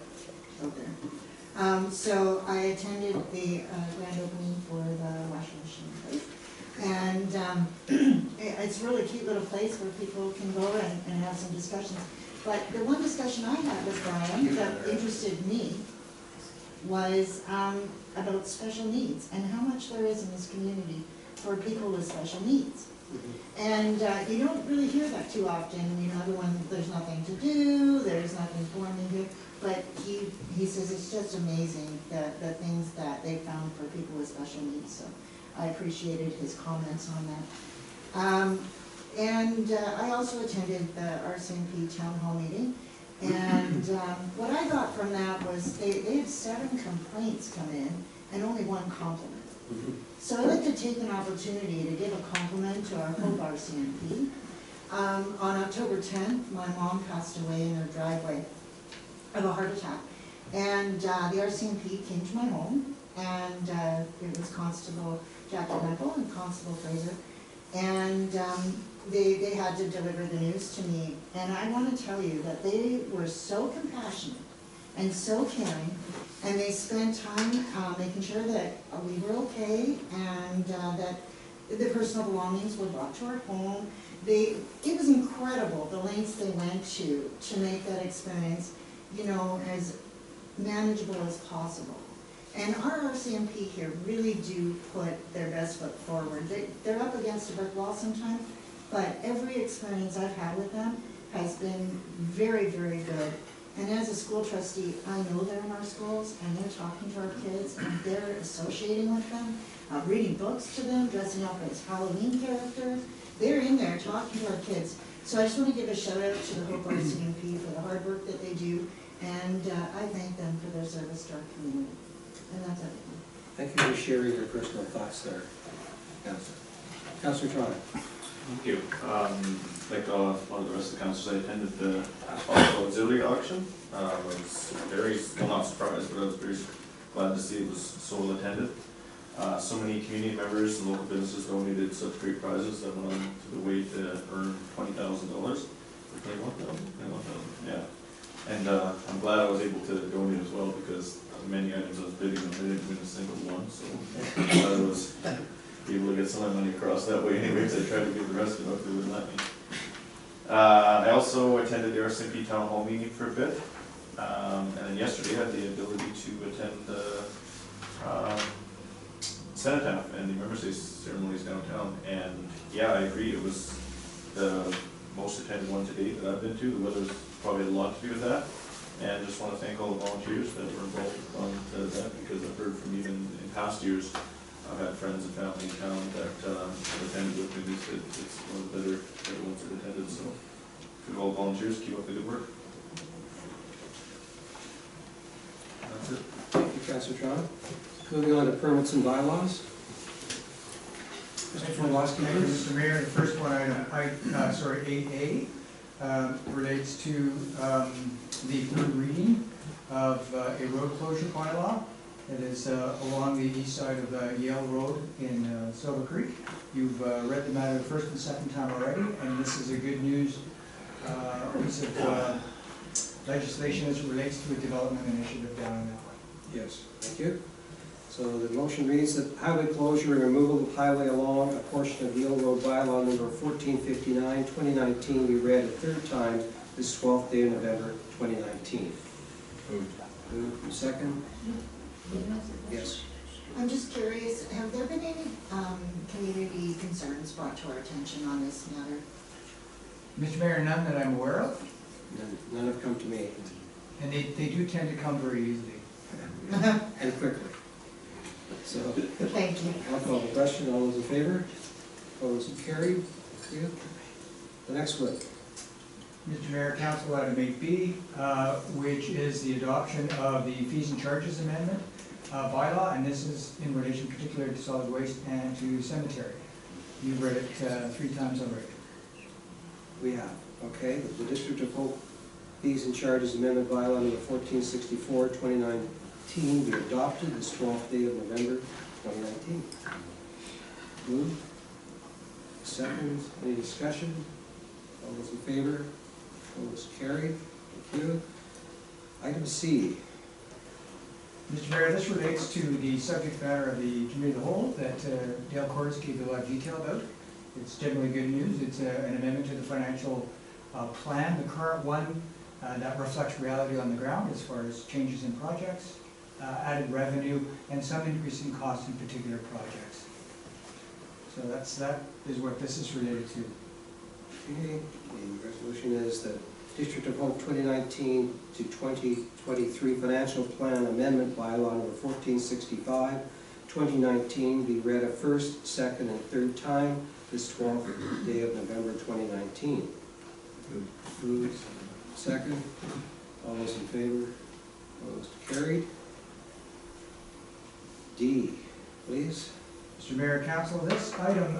out there. So I attended the grand opening for the washing machine place. And it's a really cute little place where people can go and have some discussions. But the one discussion I had with Brian that interested me was about special needs and how much there is in this community for people with special needs. And you don't really hear that too often. You know, there's nothing to do, there's nothing for me here. But he says it's just amazing the things that they found for people with special needs. So I appreciated his comments on that. I also attended the RCMP town hall meeting. And what I got from that was they had 7 complaints come in and only 1 compliment. So I'd like to take an opportunity to give a compliment to our Hope RCMP. On October 10th, my mom passed away in her driveway of a heart attack. And the RCMP came to my home, and it was Constable Jackie Michael and Constable Fraser. And they had to deliver the news to me. And I want to tell you that they were so compassionate and so caring, and they spent time making sure that we were okay and that the personal belongings were brought to our home. It was incredible the lengths they went to make that experience, you know, as manageable as possible. And our RCMP here really do put their best foot forward. They're up against a brick wall sometimes, but every experience I've had with them has been very, very good. And as a school trustee, I know they're in our schools, and they're talking to our kids, and they're associating with them, reading books to them, dressing up as Halloween characters. They're in there talking to our kids. So I just want to give a shout out to the Hope RCMP for the hard work that they do, and I thank them for their service to our community. And that's everything. Thank you for sharing your personal thoughts there. Councillor Toronto. Thank you. Like a lot of the rest of the councils, I attended the asphalt auxiliary auction. I was very, well, not surprised, but I was very glad to see it was so well attended. So many community members and local businesses donated such great prizes that went on to the way to earn $20,000. Or 21,000? 21,000, yeah. And I'm glad I was able to donate as well, because many items I was bidding on, I didn't win a single one, so I was able to get some of my money across that way anyways. I tried to give the rest of it up, they wouldn't let me. I also attended the RCMP town hall meeting for a bit. And then yesterday I had the ability to attend the cenotaph and the Remembrance Day ceremonies downtown. And yeah, I agree, it was the most attended one to date that I've been to. The weather's probably had a lot to do with that. And just want to thank all the volunteers that were involved on the event, because I've heard from even in past years, I've had friends and family in town that have attended with me, that it's one of the better ones that attended, so to all volunteers, keep up the good work. That's it. Thank you, Councilor Toronto. Moving on to permits and bylaws. Mr. Forlosky, Thank you, please. Mr. Mayor. The first one, item, 8A, relates to the third reading of a road closure bylaw. It is along the east side of Yale Road in Silver Creek. You've read the matter the first and second time already, and this is a good news piece of legislation as it relates to a development initiative down in that way. Yes, thank you. So the motion reads that highway closure and removal of highway along a portion of Yale Road bylaw number 1459, 2019 be read a third time this 12th day of November, 2019. Moved. Second? Yes. I'm just curious, have there been any community concerns brought to our attention on this matter? Mr. Mayor, none that I'm aware of, None have come to me. and they do tend to come very easily. And quickly. So, Thank you. I'll call the question. All those in favor? Opposed and carried. Thank you. The next one. Mr. Mayor, Council item 8B, which is the adoption of the fees and charges amendment bylaw, and this is in relation particularly to solid waste and to cemetery. You've read it 3 times already. We have, okay, the District of Hope Fees and Charges Amendment Bylaw number 1464, 2019 be adopted this 12th day of November, 2019. Moved. Second, any discussion? All those in favor? Opposed, carried. Thank you. Item C. Mr. Mayor, this relates to the subject matter of the committee of the whole that Dale Cordes gave a lot of detail about. It's generally good news. It's an amendment to the financial plan, the current one that reflects reality on the ground as far as changes in projects, added revenue, and some increase in cost in particular projects. So that is what this is related to. Okay, the resolution is that District of Hope 2019 to 2023 Financial Plan Amendment Bylaw number 1465, 2019 be read a first, second, and third time this 12th day of November 2019. Moved. Second. All those in favor? Opposed? Carried. D, please. Mr. Mayor, Council, this item,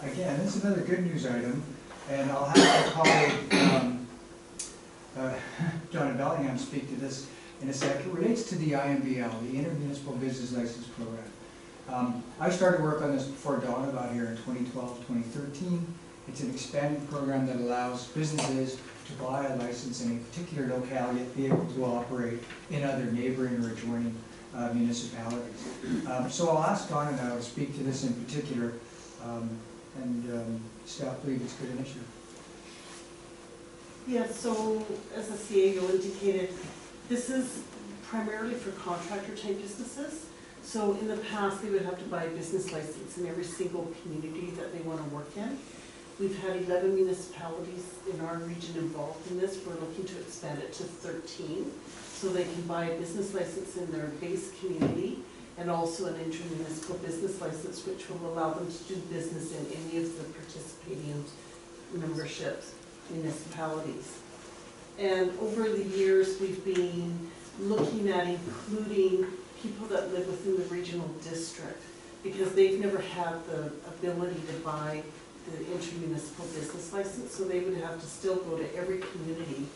again, this is another good news item, and I'll have my colleague, John Bellingham, speak to this in a sec. It relates to the IMBL, the Intermunicipal Business License Program. I started work on this before Donna got here in 2012, 2013. It's an expanded program that allows businesses to buy a license in a particular locale, yet be able to operate in other neighboring or adjoining municipalities. So I'll ask Donna now to speak to this in particular, and staff believe it's a good initiative. Yeah, so as the CAO indicated, this is primarily for contractor type businesses. So in the past, they would have to buy a business license in every single community that they want to work in. We've had 11 municipalities in our region involved in this. We're looking to expand it to 13. So they can buy a business license in their base community and also an intermunicipal business license, which will allow them to do business in any of the participating memberships municipalities. And over the years, we've been looking at including people that live within the regional district because they've never had the ability to buy the intermunicipal business license, so they would have to still go to every community,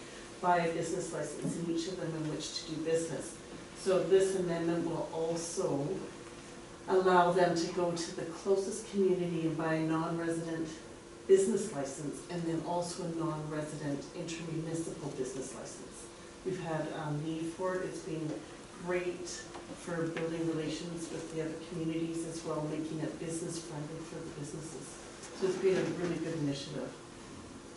buy a business license in each of them in which to do business. So this amendment will also allow them to go to the closest community and buy a non-resident business license and then also a non-resident intermunicipal business license. We've had need for it. It's been great for building relations with the other communities as well, making it business friendly for the businesses. So it's been a really good initiative.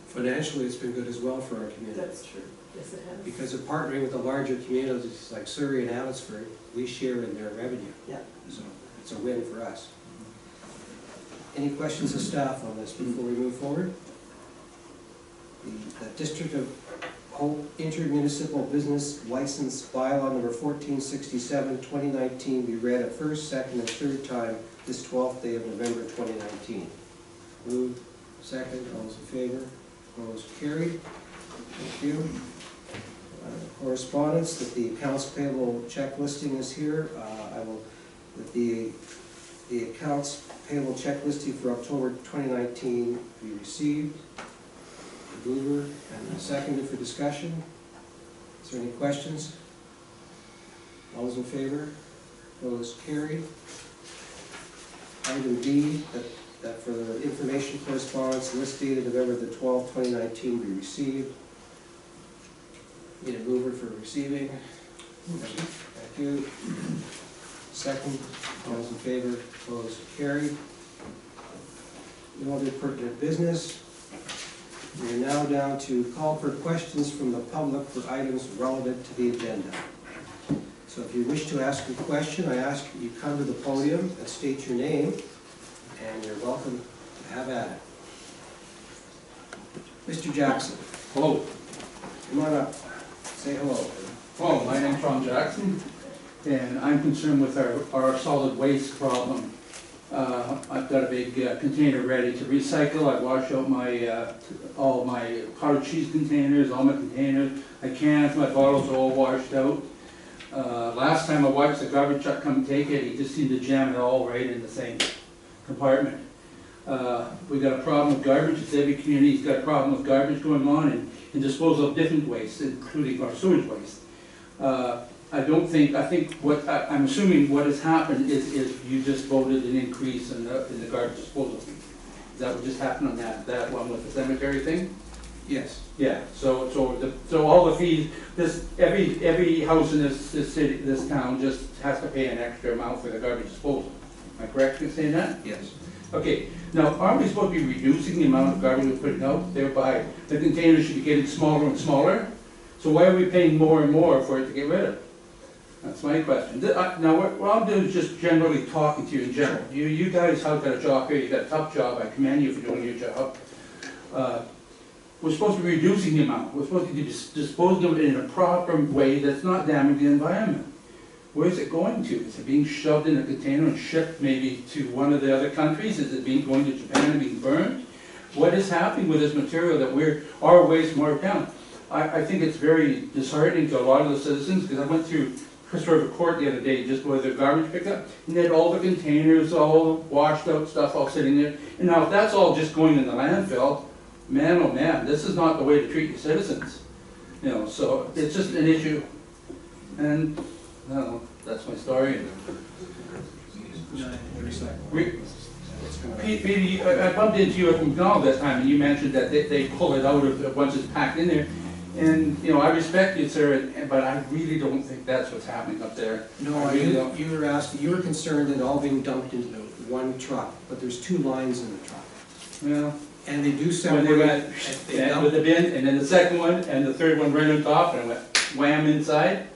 Financially, it's been good as well for our community. That's true, yes it has. Because of partnering with the larger communities like Surrey and Abbotsford, we share in their revenue. Yeah. So it's a win for us. Any questions of staff on this before we move forward? The District of Hope Intermunicipal Business License Bylaw number 1467, 2019 be read a first, second, and third time this 12th day of November 2019. Moved, second, all those in favor? Opposed, carried. Thank you. Correspondence, that the accounts payable check listing is here. That the accounts payable check listing for October 2019 be received. The mover and seconded for discussion. Is there any questions? All those in favor? Opposed, carried. Item B, that for the information correspondence, list dated November the 12th, 2019 be received. Need a mover for receiving. Thank you. Second, all those in favor, opposed, carried. No other pertinent business. We are now down to call for questions from the public for items relevant to the agenda. So if you wish to ask a question, I ask that you come to the podium and state your name, and you're welcome to have at it. Mr. Jackson, Hello. come on up, say hello. Hello, my name's Ron Jackson, and I'm concerned with our solid waste problem. I've got a big container ready to recycle. I wash out my all my hard cheese containers, all my containers. My cans, my bottles are all washed out. Last time I watched the garbage truck come take it, he just seemed to jam it all right in the same compartment. We got a problem with garbage. It's every community's got a problem with garbage going on and disposal of different waste, including our sewage waste. I think what, I'm assuming what has happened is you just voted an increase in the garbage disposal fee. Is that what just happened on that one with the cemetery thing? Yes. Yeah, so all the fees, every house in this city, this town just has to pay an extra amount for the garbage disposal. Am I correct in saying that? Yes. Okay, now, aren't we supposed to be reducing the amount of garbage we're putting out, thereby the containers should be getting smaller and smaller? So why are we paying more and more for it to get rid of? That's my question. Now, what I'm doing is just generally talking to you in general. You guys have got a job here, you got a tough job, I commend you for doing your job. We're supposed to be reducing the amount. We're supposed to be disposing of it in a proper way that's not damaging the environment. Where is it going to? Is it being shoved in a container and shipped maybe to one of the other countries? Is it going to Japan and being burned? What is happening with this material that our waste marked down? I think it's very disheartening to a lot of the citizens, because I went through Christopher Court the other day, just where the garbage pickup, and they had all the containers, all washed out stuff all sitting there. And now if that's all just going in the landfill, man, oh man, this is not the way to treat your citizens. You know, so it's just an issue. And I don't know, that's my story. Pete, I bumped into you at McDonald's that time, and you mentioned that they pull it out of once it's packed in there. And, you know, I respect you, sir, but I really don't think that's what's happening up there. No, you were concerned in all being dumped into one truck, but there's two lines in the truck. Well, And they do when separate. they went with the bin, and then the second one, and the third one right on top, and went wham inside.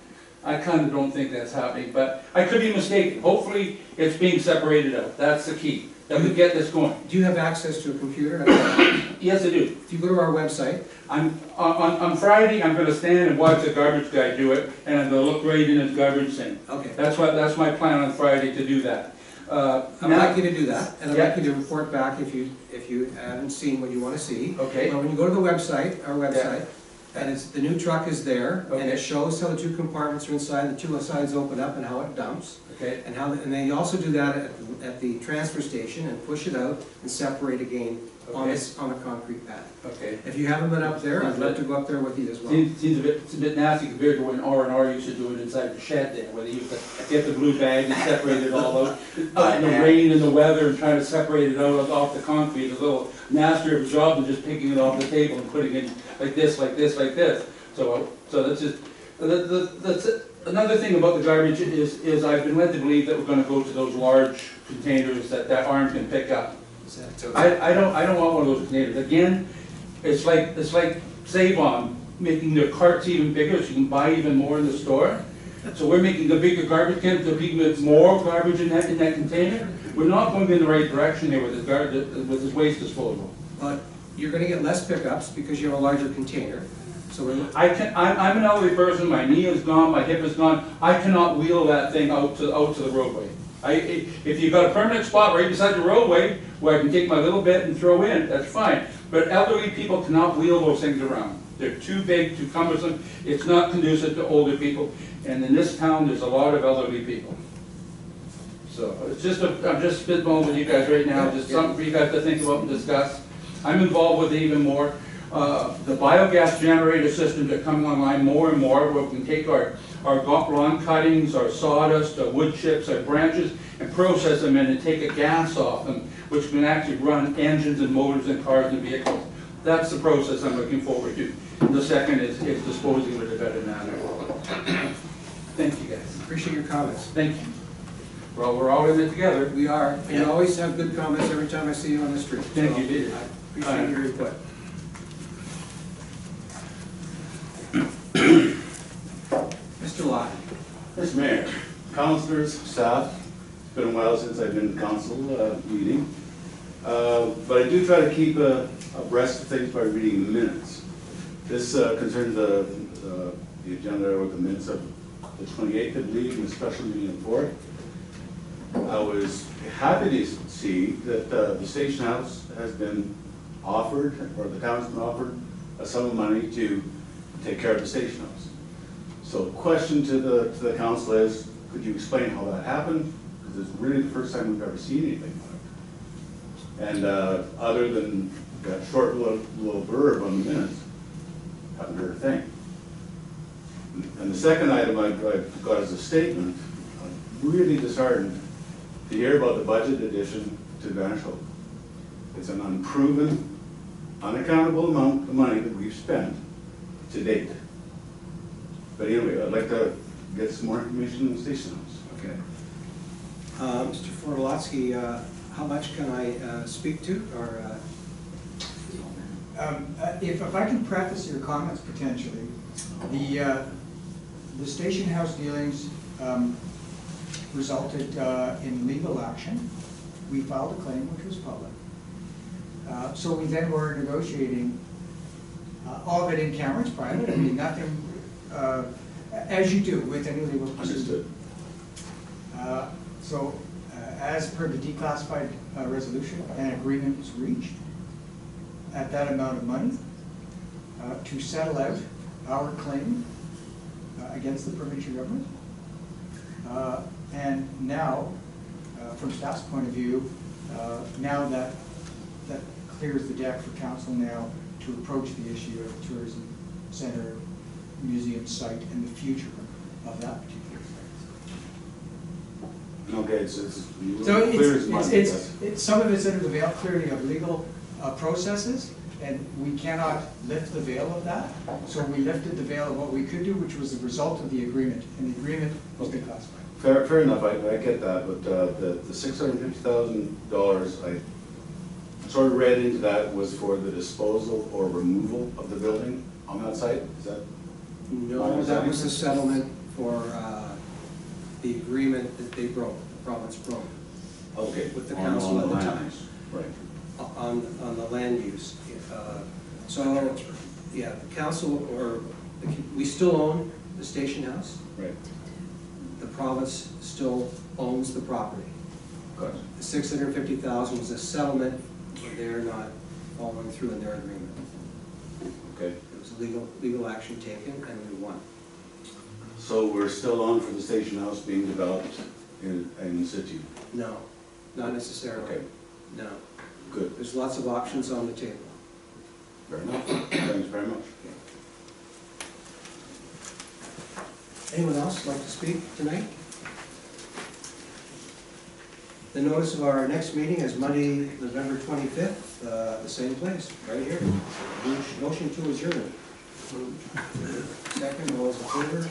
I kind of don't think that's happening, but I could be mistaken. Hopefully, it's being separated out. That's the key, that we get this going. Do you have access to a computer? Yes, I do. If you go to our website. On Friday, I'm gonna stand and watch the garbage guy do it, and I'm gonna look right in his garbage thing. Okay. That's my plan on Friday, to do that. I'd like you to do that, and I'd like you to report back if you haven't seen what you want to see. Okay. Well, when you go to the website, our website, and the new truck is there, and Okay. it shows how the two compartments are inside, the two sides open up, and how it dumps. Okay. And then you also do that at the transfer station and push it out and separate again on a concrete pad. Okay. If you haven't been up there, I'd love to go up there with you as well. Seems it's a bit nasty compared to when R&R used to do it inside the shed there, where they used to get the blue bag and separate it all out. In the rain and the weather, and trying to separate it out off the concrete, is a little nastier of a job than just picking it off the table and putting it like this, like this, like this. So that's just, that's it. Another thing about the garbage is I've been led to believe that we're gonna go to those large containers that arms can pick up. I don't want one of those containers. Again, It's like Save-On, making their carts even bigger so you can buy even more in the store. So we're making a bigger garbage can to be with more garbage in that container. We're not going in the right direction here with this waste disposal. But you're gonna get less pickups because you have a larger container, so we're, I'm an elderly person, my knee is gone, my hip is gone, I cannot wheel that thing out to the roadway. If you've got a permanent spot right beside the roadway where I can take my little bit and throw in, that's fine. But elderly people cannot wheel those things around. They're too big, too cumbersome, it's not conducive to older people. And in this town, there's a lot of elderly people. So it's just, I'm just spitballing with you guys right now, just something for you guys to think about and discuss. I'm involved with it even more. The biogas generator systems are coming online more and more, where we can take our lawn cuttings, our sawdust, our wood chips, our branches, and process them in and take a gas off them, which can actually run engines and motors and cars and vehicles. That's the process I'm looking forward to. The second is disposing of it in a better manner. Thank you, guys. appreciate your comments. Thank you. Well, we're all in it together. We are, and you always have good comments every time I see you on the street. Thank you, Peter. I appreciate your input. Mr. Lott. Mr. Mayor, councilors, staff, it's been a while since I've been in council meeting, but I do try to keep abreast of things by reading the minutes. This concerns the agenda or the minutes of the 28th, I believe, and the special meeting of 4th. I was happy to see that the station house has been offered, or the town's been offered, a sum of money to take care of the station house. So the question to the council is, could you explain how that happened? Because it's really the first time we've ever seen anything like it. And other than that short little blurb on the minutes, haven't heard a thing. And the second item I've got as a statement, I'm really disheartened to hear about the budget addition to Advantage Hope. It's an unproven, unaccountable amount of money that we've spent to date. But anyway, I'd like to get some more information on the station house. Okay. Mr. Fortolotsky, how much can I speak to, or? If I can preface your comments potentially, the station house dealings resulted in legal action. We filed a claim which was public. So we then were negotiating, all of it in camera, it's private, I mean, nothing, as you do with any legal proceeding. Understood. So as per the declassified resolution, an agreement was reached at that amount of money to settle out our claim against the provincial government. And now, from staff's point of view, now that clears the deck for council now to approach the issue of the tourism center, museum site, and the future of that particular site. Okay, it's So clear as mud. it's some of it's under the veil clearly of legal processes, and we cannot lift the veil of that. So we lifted the veil of what we could do, which was the result of the agreement, and the agreement was declassified. Fair enough, I get that, but the $650,000, I sort of read into that was for the disposal or removal of the building on that site, is that? No, that was a settlement for the agreement that they broke, the province broke, Okay. with the on council at the land time. use. Right. On the land use. So, yeah, the council, or, we still own the station house. Right. The province still owns the property. Got it. The $650,000 was a settlement, where they're not following through in their agreement. Okay. It was a legal action taken, and we won. So we're still on for the station house being developed in situ? No, not necessarily. Okay, No. good. There's lots of options on the table. Fair enough. Thanks very much. Anyone else like to speak tonight? The notice of our next meeting is Monday, November 25th, the same place, right here. Motion to adjourn. Second, all those in favor?